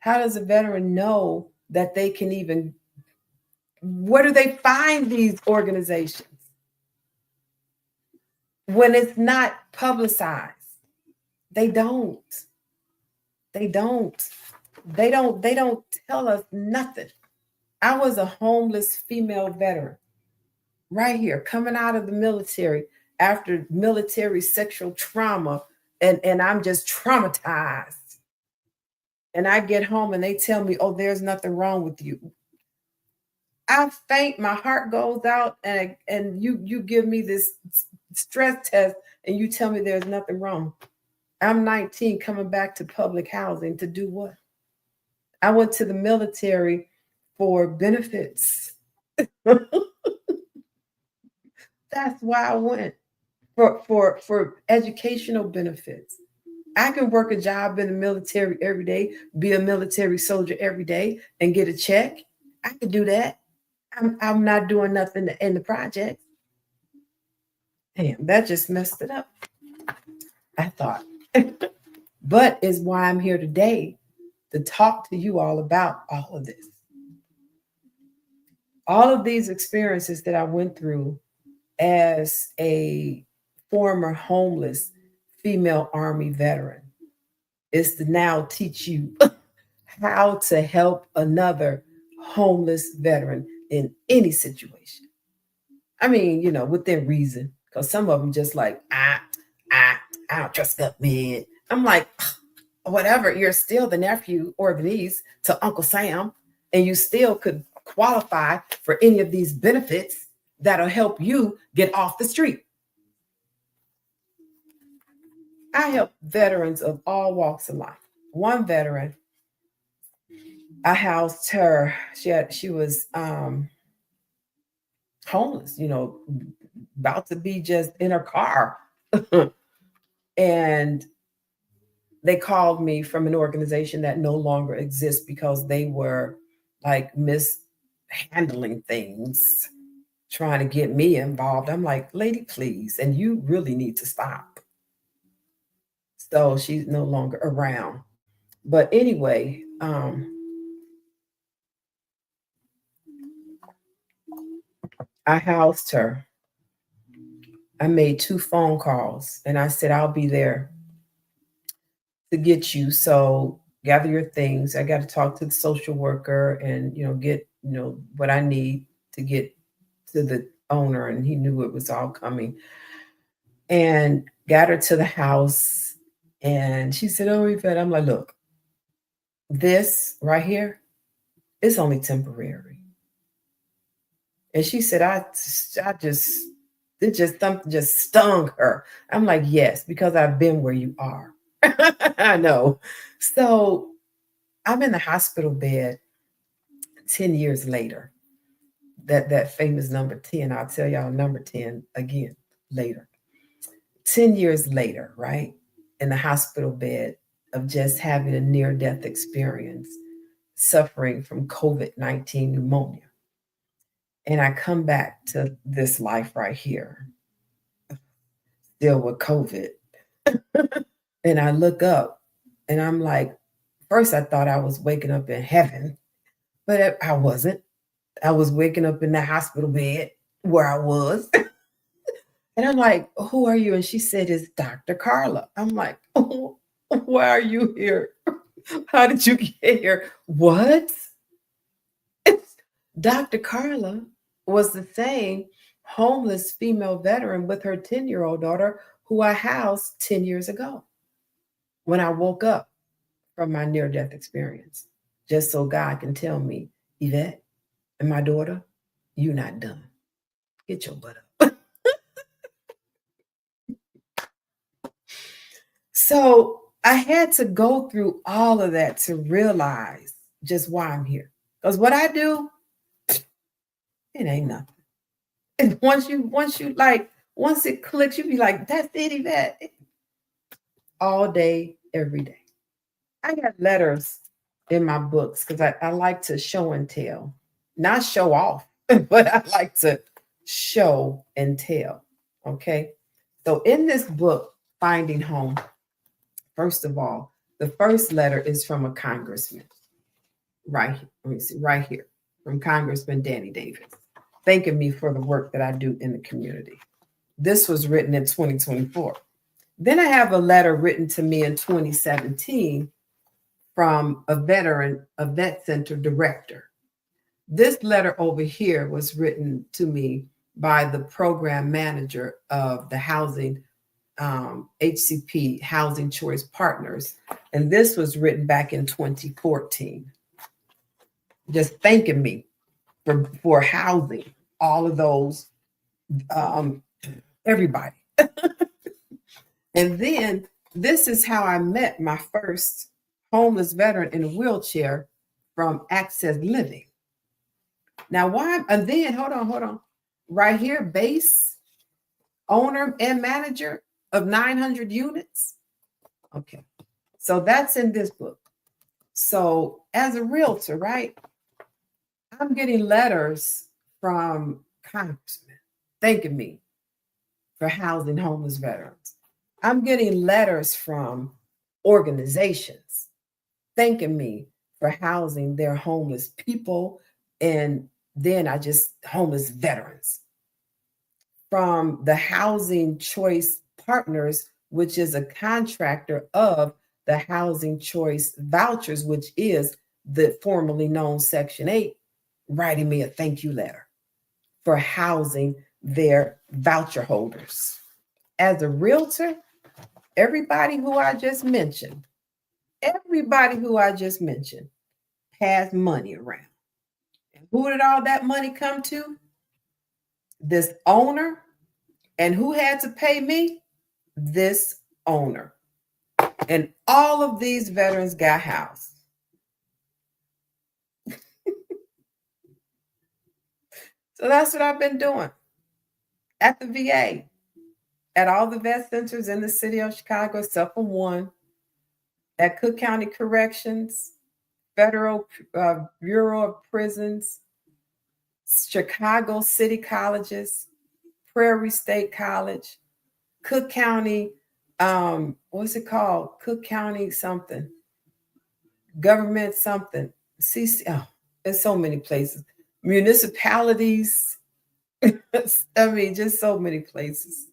How does a veteran know that they can even, where do they find these organizations when it's not publicized? They don't tell us nothing. I was a homeless female veteran right here, coming out of the military after military sexual trauma, and I'm just traumatized. And I get home and they tell me, oh, there's nothing wrong with you. I faint, my heart goes out, and you give me this stress test and you tell me there's nothing wrong. I'm 19 coming back to public housing to do what? I went to the military for benefits. That's why I went, for educational benefits. I can work a job in the military every day, be a military soldier every day and get a check. I could do that. I'm not doing nothing in the project. Damn, that just messed it up, I thought. But is why I'm here today, to talk to you all about all of this. All of these experiences that I went through as a former homeless female Army veteran is to now teach you how to help another homeless veteran in any situation. I mean, within reason, because some of them just like, I don't trust government. I'm like, whatever, you're still the nephew or the niece to Uncle Sam, and you still could qualify for any of these benefits that'll help you get off the street. I help veterans of all walks of life. One veteran, I housed her. She was homeless, about to be just in her car. And they called me from an organization that no longer exists because they were like mishandling things, trying to get me involved. I'm like, lady, please. And you really need to stop. So she's no longer around. But anyway, I housed her. I made 2 phone calls and I said, I'll be there to get you. So gather your things. I got to talk to the social worker and, get, what I need to get to the owner. And he knew it was all coming, and got her to the house. And she said, oh, Yvette, I'm like, look, this right here is only temporary. And she said, something just stung her. I'm like, yes, because I've been where you are. I know. So I'm in the hospital bed 10 years later. That famous number 10, I'll tell y'all number 10 again later. 10 years later, right? In the hospital bed of just having a near-death experience, suffering from COVID-19 pneumonia. And I come back to this life right here, still with COVID. And I look up and I'm like, first I thought I was waking up in heaven, but I wasn't. I was waking up in the hospital bed where I was. And I'm like, who are you? And she said, it's Dr. Carla. I'm like, oh, why are you here? How did you get here? What? Dr. Carla was the same homeless female veteran with her 10-year-old daughter who I housed 10 years ago when I woke up from my near-death experience, just so God can tell me, Yvette and my daughter, you're not done. Get your butt up. So I had to go through all of that to realize just why I'm here. Because what I do, it ain't nothing. And once it clicks, you be like, that's it, Yvette. All day, every day. I got letters in my books because I like to show and tell, not show off, but I like to show and tell. Okay. So in this book, Finding Home, first of all, the first letter is from a congressman. Right. Let me see, right here, from Congressman Danny Davis, thanking me for the work that I do in the community. This was written in 2024. Then I have a letter written to me in 2017 from a vet center director. This letter over here was written to me by the program manager of the housing, HCP, Housing Choice Partners. And this was written back in 2014, just thanking me for housing all of those, everybody. And then this is how I met my first homeless veteran in a wheelchair from Access Living. Now, why? And then, hold on. Right here, base, owner, and manager of 900 units. Okay. So that's in this book. So as a realtor, right, I'm getting letters from congressmen thanking me for housing homeless veterans. I'm getting letters from organizations thanking me for housing their homeless people, and then homeless veterans. From the Housing Choice Partners, which is a contractor of the Housing Choice Vouchers, which is the formerly known Section 8, writing me a thank you letter for housing their voucher holders. As a realtor, everybody who I just mentioned has money around. And who did all that money come to? This owner. And who had to pay me? This owner. And all of these veterans got housed. So that's what I've been doing at the VA, at all the vet centers in the city of Chicago, except for one, at Cook County Corrections, Federal Bureau of Prisons, Chicago City Colleges, Prairie State College, Cook County, what's it called? Cook County something, government something, CC, oh, there's so many places. Municipalities, I mean, just so many places.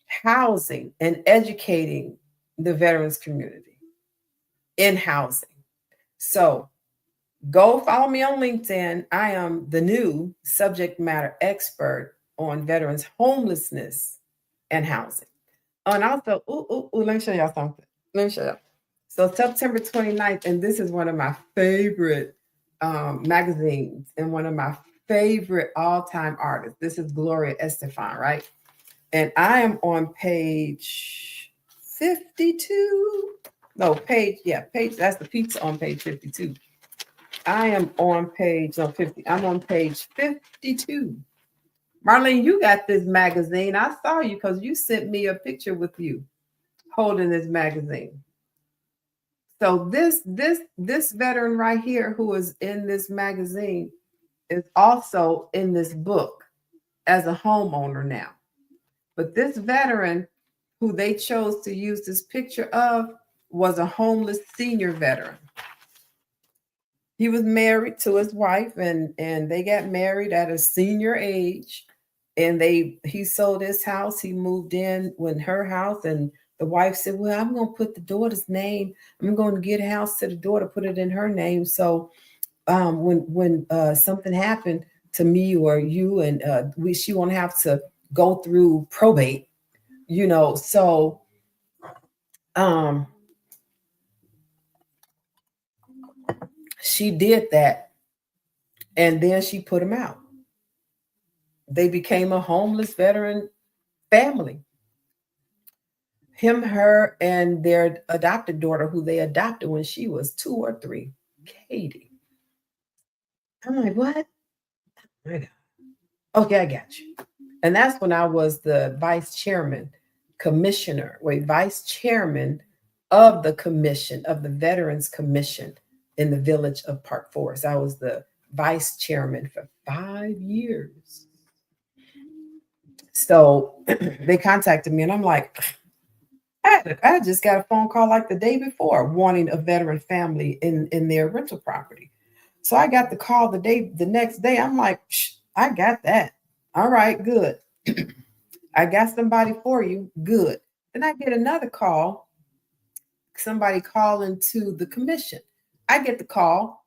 Housing and educating the veterans community in housing. So go follow me on LinkedIn. I am the new subject matter expert on veterans homelessness and housing. And also, let me show y'all something. Let me show y'all. So September 29th, and this is one of my favorite magazines and one of my favorite all-time artists. This is Gloria Estefan, right? And I am on page 52. No, page, that's the pizza on page 52. I am on page, no, 50. I'm on page 52. Marlene, you got this magazine. I saw you because you sent me a picture with you holding this magazine. So this veteran right here who is in this magazine is also in this book as a homeowner now. But this veteran who they chose to use this picture of was a homeless senior veteran. He was married to his wife and they got married at a senior age. And he sold his house. He moved in with her house, and the wife said, well, I'm going to put the daughter's name. I'm going to get a house to the daughter, put it in her name. So when something happened to me or you, and she won't have to go through probate, so she did that, and then she put him out. They became a homeless veteran family. Him, her, and their adopted daughter, who they adopted when she was 2 or 3, Katie. I'm like, what? Okay, I got you. And that's when I was the vice chairman of the commission, of the Veterans Commission in the village of Park Forest. I was the vice chairman for 5 years. So they contacted me, and I'm like, I just got a phone call like the day before wanting a veteran family in their rental property. So I got the call the next day. I'm like, I got that. All right, good. I got somebody for you. Good. Then I get another call, somebody calling to the commission. I get the call.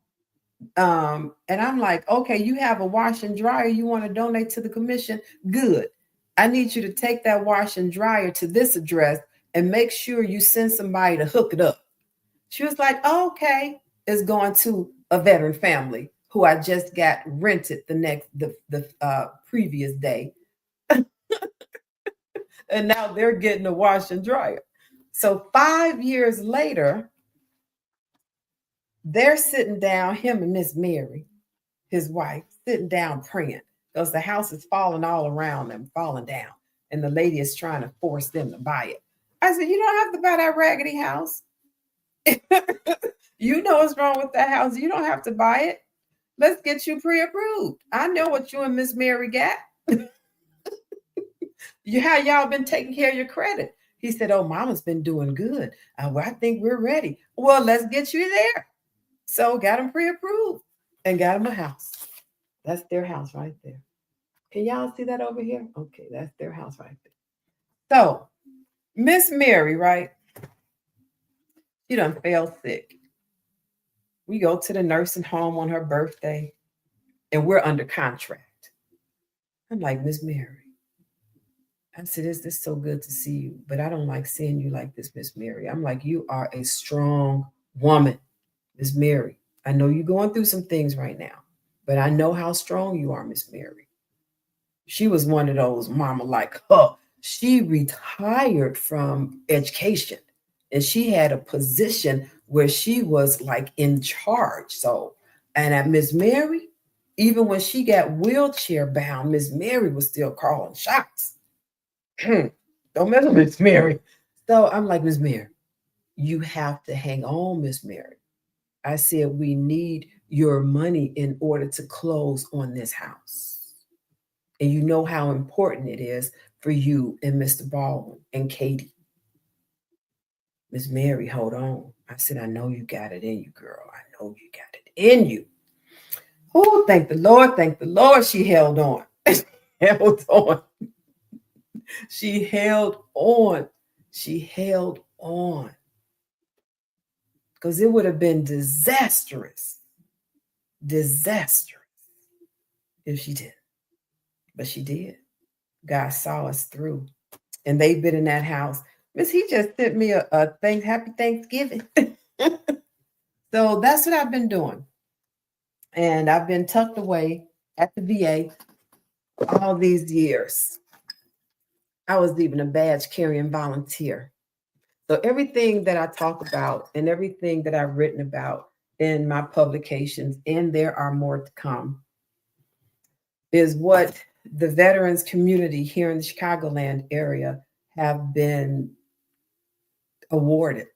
And I'm like, okay, you have a wash and dryer you want to donate to the commission? Good. I need you to take that wash and dryer to this address and make sure you send somebody to hook it up. She was like, okay, it's going to a veteran family who I just got rented the previous day. And now they're getting a wash and dryer. So 5 years later, they're sitting down, him and Miss Mary, his wife, sitting down praying because the house is falling all around them, falling down. And the lady is trying to force them to buy it. I said, you don't have to buy that raggedy house. You know what's wrong with that house. You don't have to buy it. Let's get you pre-approved. I know what you and Miss Mary got. How y'all been taking care of your credit? He said, oh, mama's been doing good. Well, I think we're ready. Well, let's get you there. So got him pre-approved and got him a house. That's their house right there. Can y'all see that over here? Okay, that's their house right there. So Miss Mary, right? She done fell sick. We go to the nursing home on her birthday, and we're under contract. I'm like, Miss Mary. I said, this so good to see you, but I don't like seeing you like this, Miss Mary. I'm like, you are a strong woman, Miss Mary. I know you're going through some things right now, but I know how strong you are, Miss Mary. She was one of those mama like, she retired from education and she had a position where she was like in charge. So, and at Miss Mary, even when she got wheelchair bound, Miss Mary was still calling shots. Don't mess with Miss Mary. So I'm like, Miss Mary, you have to hang on, Miss Mary. I said, we need your money in order to close on this house. And you know how important it is for you and Mr. Baldwin and Katie. Miss Mary, hold on. I said, I know you got it in you, girl. I know you got it in you. Oh, thank the Lord. Thank the Lord. She held on. Held on. She held on. She held on. Because it would have been disastrous if she didn't. But she did. God saw us through. And they've been in that house. Miss, he just sent me a thing, happy Thanksgiving. So that's what I've been doing. And I've been tucked away at the VA all these years. I was even a badge carrying volunteer. So everything that I talk about and everything that I've written about in my publications, and there are more to come, is what the veterans community here in the Chicagoland area have been awarded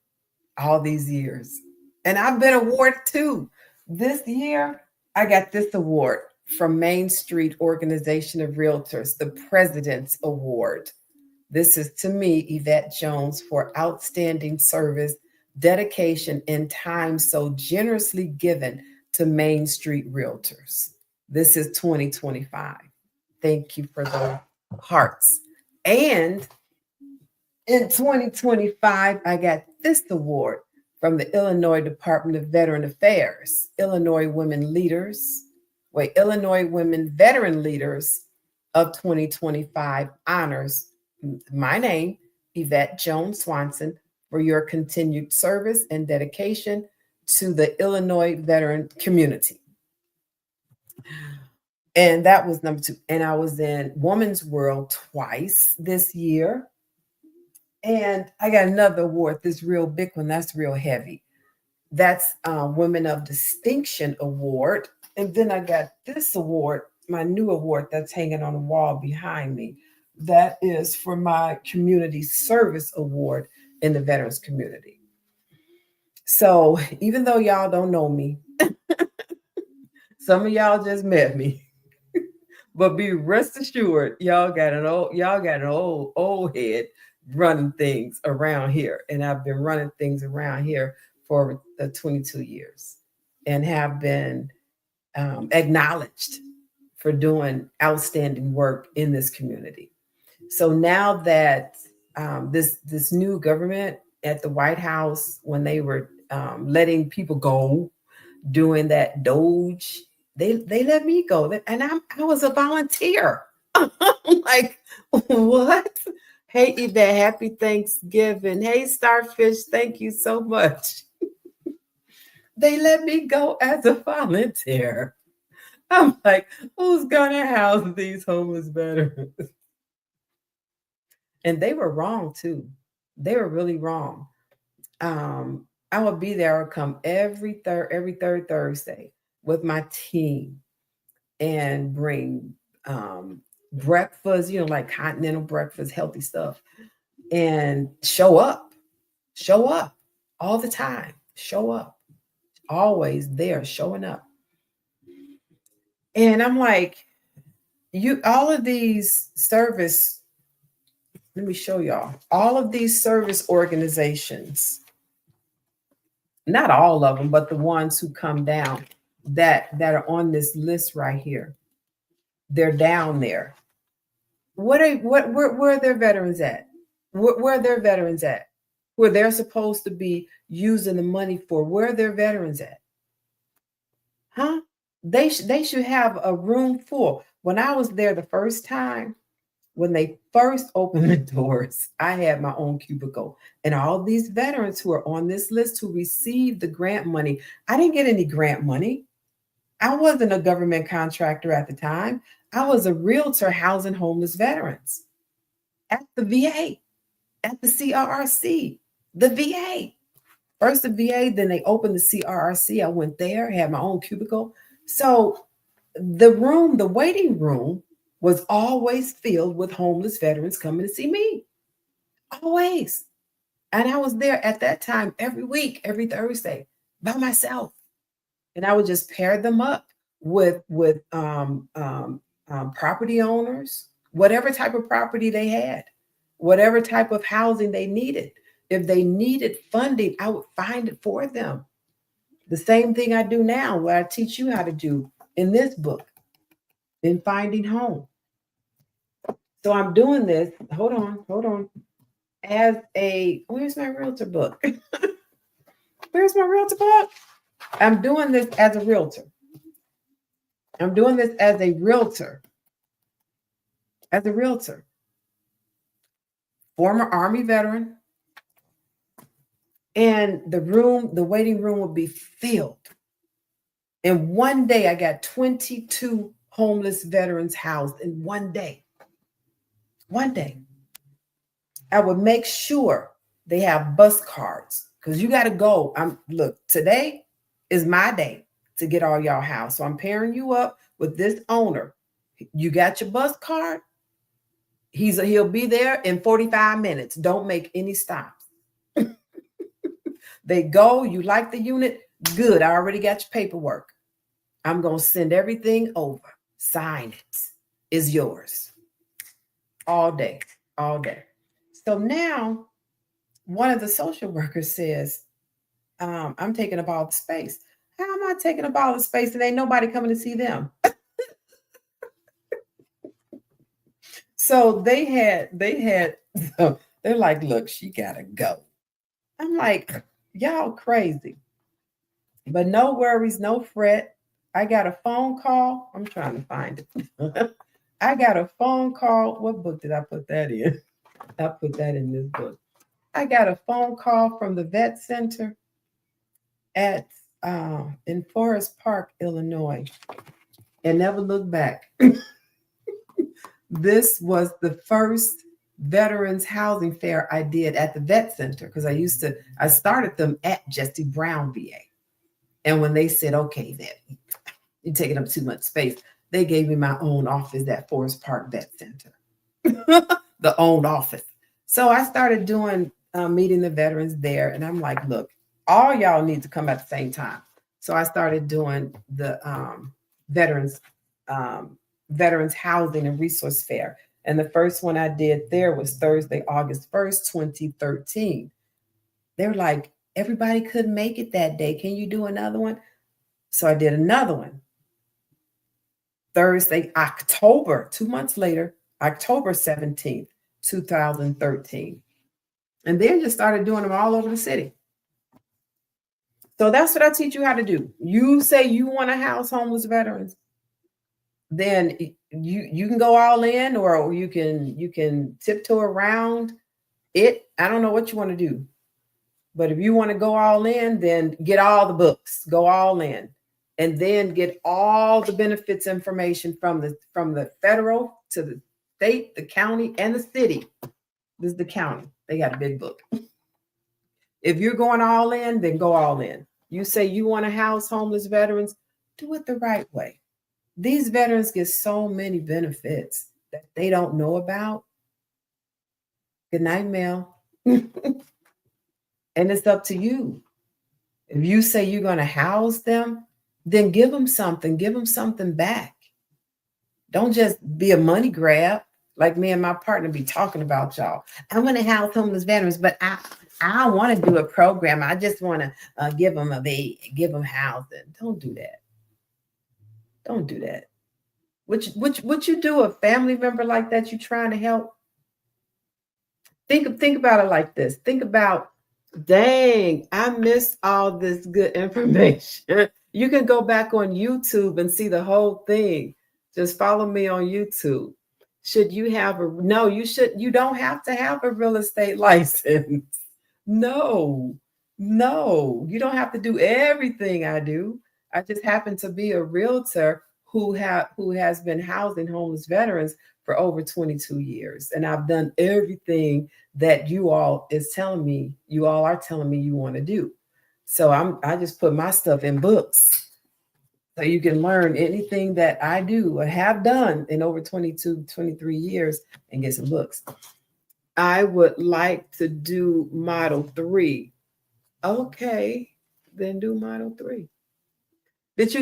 all these years. And I've been awarded too. This year, I got this award from Main Street Organization of Realtors, the President's Award. This is to me, Yvette Jones, for outstanding service, dedication, and time so generously given to Main Street Realtors. This is 2025. Thank you for the hearts. And in 2025, I got this award from the Illinois Department of Veteran Affairs, Illinois Women Veteran Leaders of 2025 honors my name, Yvette Jones Swanson, for your continued service and dedication to the Illinois veteran community. And that was number 2. And I was in Woman's World twice this year. And I got another award, this real big one, that's real heavy. That's Women of Distinction Award. And then I got this award, my new award that's hanging on the wall behind me. That is for my Community Service Award in the veterans community. So even though y'all don't know me, some of y'all just met me. But be rest assured, y'all got an old head running things around here. And I've been running things around here for 22 years and have been acknowledged for doing outstanding work in this community. So now that this new government at the White House, when they were letting people go, doing that Doge, they let me go, and I was a volunteer. I'm like, what? Hey, Yvette, happy Thanksgiving. Hey, Starfish, thank you so much. They let me go as a volunteer. I'm like, who's gonna house these homeless veterans? And they were wrong too. They were really wrong. I would be there. I would come every third Thursday with my team and bring breakfast, like continental breakfast, healthy stuff, and show up all the time. Show up, always there, showing up. And I'm like, all of these service. Let me show y'all. All of these service organizations, not all of them, but the ones who come down that are on this list right here, they're down there. Where are their veterans at? Where are their veterans at? Where they're supposed to be using the money for? Where are their veterans at? Huh? They should have a room full. When I was there the first time, when they first opened the doors, I had my own cubicle. And all these veterans who are on this list who received the grant money, I didn't get any grant money. I wasn't a government contractor at the time. I was a realtor housing homeless veterans at the VA, at the CRRC, the VA. First the VA, then they opened the CRRC. I went there, had my own cubicle. So the waiting room was always filled with homeless veterans coming to see me. Always. And I was there at that time every week, every Thursday by myself. And I would just pair them up with property owners, whatever type of property they had, whatever type of housing they needed. If they needed funding, I would find it for them. The same thing I do now, what I teach you how to do in this book, in Finding Home. So I'm doing this, hold on, where's my realtor book? Where's my realtor book? I'm doing this as a realtor. I'm doing this as a realtor. As a realtor. Former Army veteran. And the waiting room would be filled. And one day I got 22 homeless veterans housed in one day. One day. I would make sure They have bus cards because you got to go. Look, today is my day to get all y'all housed. So I'm pairing you up with this owner. You got your bus card. He'll be there in 45 minutes. Don't make any stops. They go, you like the unit? Good. I already got your paperwork. I'm going to send everything over. Sign it. It's yours. All day. All day. So now one of the social workers says, I'm taking up all the space. How am I taking up all the space and ain't nobody coming to see them? So they're like, look, she gotta go. I'm like, y'all crazy. But no worries, no fret. I got a phone call. I'm trying to find it. I got a phone call. What book did I put that in? I put that in this book. I got a phone call from the vet center at in Forest Park, Illinois, and never looked back. This was the first Veterans Housing Fair I did at the vet center because I started them at Jesse Brown VA. And when they said, okay, then you're taking up too much space, they gave me my own office at Forest Park Vet Center, the own office. So I started doing meeting the veterans there. And I'm like, look, all y'all need to come at the same time. So I started doing the Veterans Housing and Resource Fair. And the first one I did there was Thursday, August 1st, 2013. They were like, everybody couldn't make it that day. Can you do another one? So I did another one. Thursday, October, 2 months later, October 17th, 2013. And then just started doing them all over the city. So that's what I teach you how to do. You say you want to house homeless veterans, then you can go all in, or you can tiptoe around it. I don't know what you want to do. But if you want to go all in, then get all the books, go all in, and then get all the benefits information from the federal to the state, the county, and the city. This is the county. They got a big book. If you're going all in, then go all in. You say you want to house homeless veterans, do it the right way. These veterans get so many benefits that they don't know about. Good night, Mel. And it's up to you. If you say you're going to house them, then give them something back. Don't just be a money grab like me and my partner be talking about, y'all. I'm going to house homeless veterans, but I want to do a program. I just want to give them give them housing. Don't do that. Don't do that. Would you do a family member like that you're trying to help? Think about it like this. Think about, dang, I missed all this good information. You can go back on YouTube and see the whole thing. Just follow me on YouTube. Should you have you don't have to have a real estate license. No, you don't have to do everything I do. I just happen to be a realtor who has been housing homeless veterans for over 22 years. And I've done everything that you all are telling me you want to do. So I just put my stuff in books so you can learn anything that I do or have done in over 22, 23 years and get some books. I would like to do Model 3. Okay, then do Model 3. Did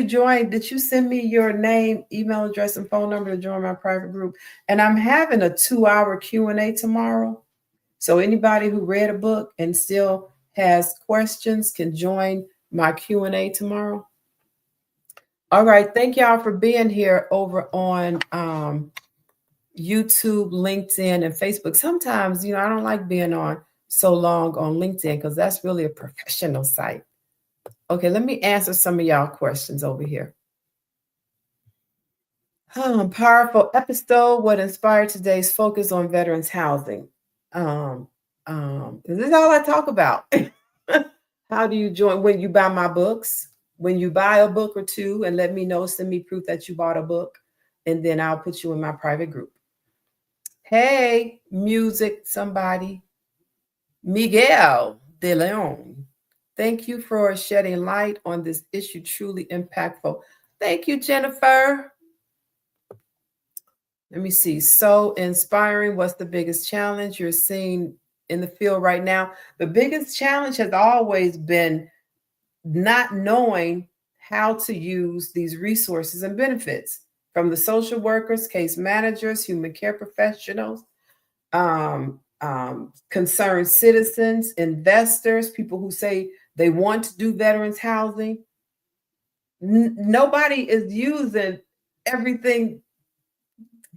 you send me your name, email address, and phone number to join my private group? And I'm having a 2-hour Q&A tomorrow. So anybody who read a book and still has questions can join my Q&A tomorrow. All right. Thank y'all for being here over on YouTube, LinkedIn, and Facebook. Sometimes, I don't like being on so long on LinkedIn because that's really a professional site. Okay, let me answer some of y'all questions over here. Powerful episode. What inspired today's focus on veterans housing? This is all I talk about. How do you join? When you buy my books, when you buy a book or two and let me know, send me proof that you bought a book, and then I'll put you in my private group. Hey, music, somebody. Miguel de Leon, thank you for shedding light on this issue, truly impactful. Thank you, Jennifer. Let me see. So inspiring. What's the biggest challenge you're seeing in the field right now? The biggest challenge has always been not knowing how to use these resources and benefits from the social workers, case managers, human care professionals, concerned citizens, investors, people who say they want to do veterans housing. Nobody is using everything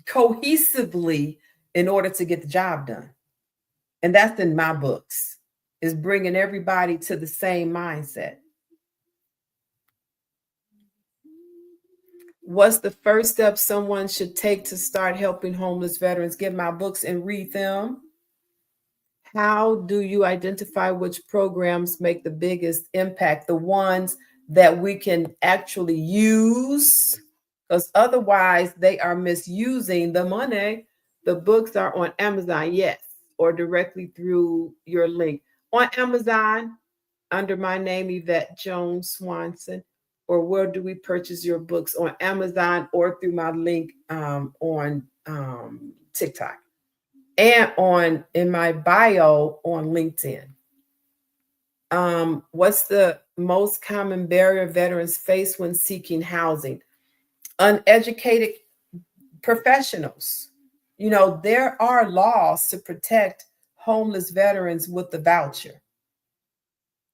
cohesively in order to get the job done. And that's in my books, is bringing everybody to the same mindset. What's the first step someone should take to start helping homeless veterans? Get my books and read them. How do you identify which programs make the biggest impact? The ones that we can actually use, because otherwise they are misusing the money. The books are on Amazon, yes, or directly through your link. On Amazon, under my name, Yvette Jones Swanson. Or where do we purchase your books? On Amazon or through my link on TikTok and in my bio on LinkedIn. What's the most common barrier veterans face when seeking housing? Uneducated professionals. You know, there are laws to protect homeless veterans with the voucher,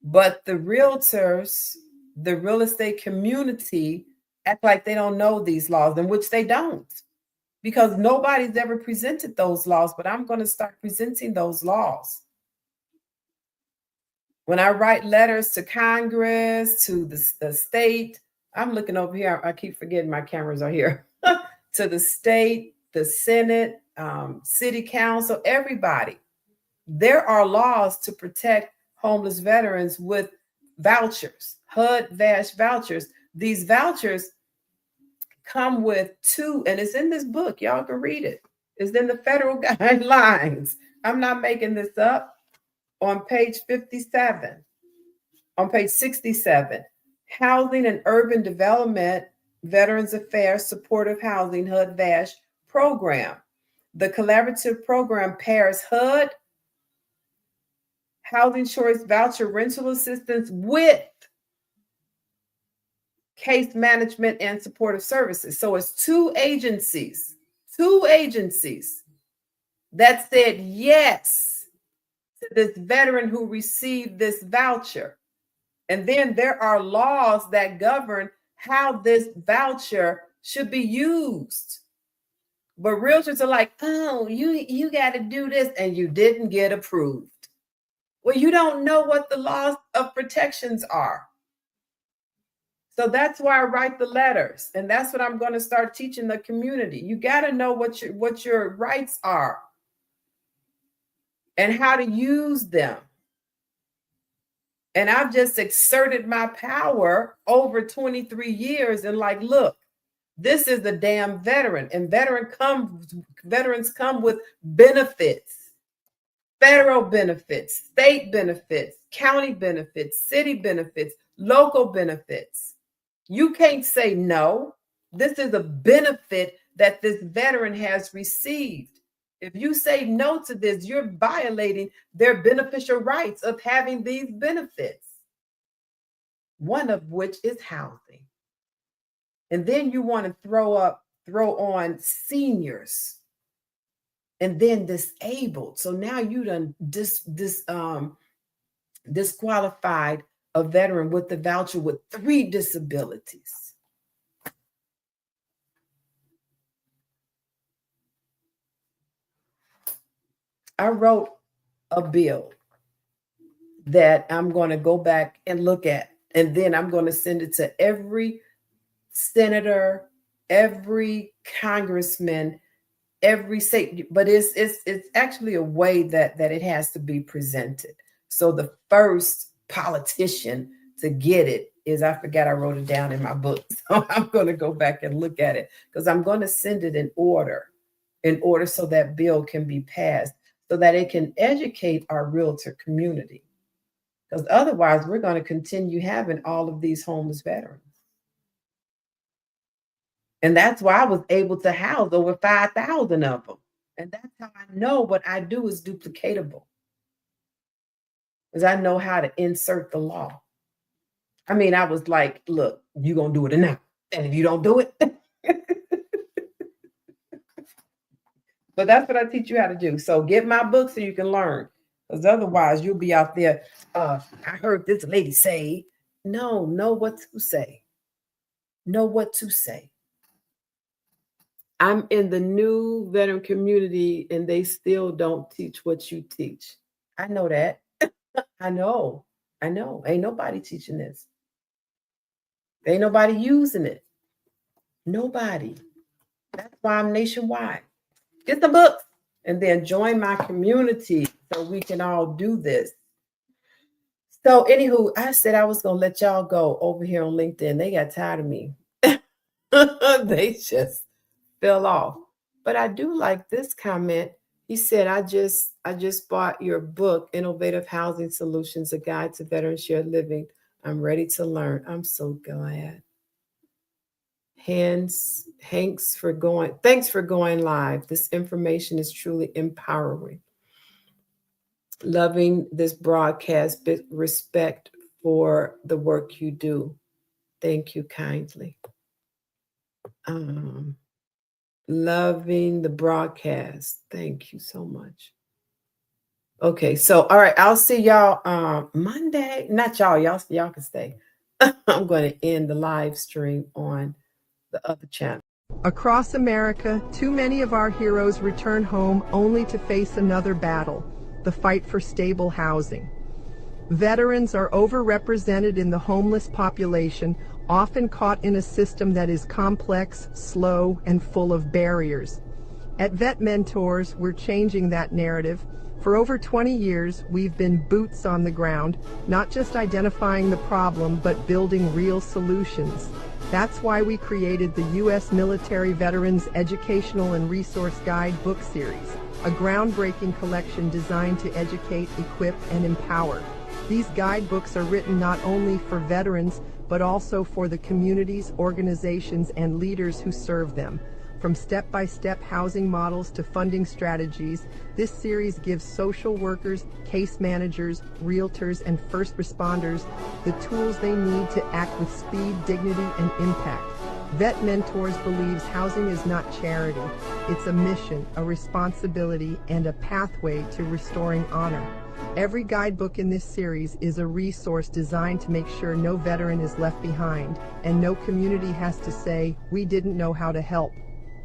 but the realtors, the real estate community, act like they don't know these laws, in which they don't, because nobody's ever presented those laws. But I'm going to start presenting those laws. When I write letters to Congress, to the state, I'm looking over here. I keep forgetting my cameras are here. To the state, the Senate, city council, everybody. There are laws to protect homeless veterans with vouchers, HUD-VASH vouchers. These vouchers come with two, and it's in this book. Y'all can read it. It's in the federal guidelines. I'm not making this up. On page 57, on page 67, Housing and Urban Development, Veterans Affairs Supportive Housing, HUD-VASH program. The collaborative program pairs HUD, housing choice voucher rental assistance, with case management and supportive services. So it's two agencies that said yes to this veteran who received this voucher. And then there are laws that govern how this voucher should be used. But realtors are like, oh, you got to do this, and you didn't get approved. Well, you don't know what the laws of protections are. So that's why I write the letters. And that's what I'm going to start teaching the community. You got to know what your rights are and how to use them. And I've just exerted my power over 23 years and like, look, this is a damn veteran. And veterans come with benefits. Federal benefits, state benefits, county benefits, city benefits, local benefits. You can't say no. This is a benefit that this veteran has received. If you say no to this, you're violating their beneficial rights of having these benefits, one of which is housing. And then you want to throw on seniors. And then disabled. So now you done disqualified a veteran with the voucher with 3 disabilities. I wrote a bill that I'm going to go back and look at, and then I'm going to send it to every senator, every congressman, every state. But it's actually a way that it has to be presented. So the first politician to get it is, I forgot I wrote it down in my book. So I'm going to go back and look at it, because I'm going to send it in order so that bill can be passed. so that it can educate our realtor community. Because otherwise, we're going to continue having all of these homeless veterans. And that's why I was able to house over 5,000 of them. And that's how I know what I do is duplicatable. Because I know how to insert the law. I mean, I was like, look, you're going to do it or not. And if you don't do it. But that's what I teach you how to do. So get my book so you can learn. Because otherwise, you'll be out there. I heard this lady say, no, know what to say. Know what to say. I'm in the new veteran community and they still don't teach what you teach. I know that. I know. Ain't nobody teaching this. Ain't nobody using it. Nobody. That's why I'm nationwide. Get the book and then join my community so we can all do this. So anywho, I said I was going to let y'all go over here on LinkedIn. They got tired of me. They just fell off. But I do like this comment. He said, I just bought your book, Innovative Housing Solutions, A Guide to Veteran Shared Living. I'm ready to learn. I'm so glad. Thanks for going live. This information is truly empowering. Loving this broadcast, respect for the work you do. Thank you kindly. Loving the broadcast. Thank you so much. Okay, so all right, I'll see y'all Monday. Not y'all can stay. I'm going to end the live stream on the other channel. Across America, too many of our heroes return home only to face another battle, the fight for stable housing. Veterans are overrepresented in the homeless population, often caught in a system that is complex, slow, and full of barriers. At VetMentors, we're changing that narrative. For over 20 years, we've been boots on the ground, not just identifying the problem, but building real solutions. That's why we created the U.S. Military Veterans Educational and Resource Guide book series, a groundbreaking collection designed to educate, equip, and empower. These guidebooks are written not only for veterans, but also for the communities, organizations, and leaders who serve them. From step-by-step housing models to funding strategies, this series gives social workers, case managers, realtors, and first responders the tools they need to act with speed, dignity, and impact. VetMentors believes housing is not charity. It's a mission, a responsibility, and a pathway to restoring honor. Every guidebook in this series is a resource designed to make sure no veteran is left behind, and no community has to say, "We didn't know how to help."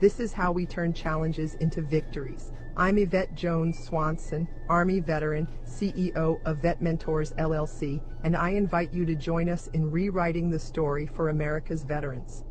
This is how we turn challenges into victories. I'm Yvette Jones Swanson, Army veteran, CEO of VetMentors LLC, and I invite you to join us in rewriting the story for America's veterans.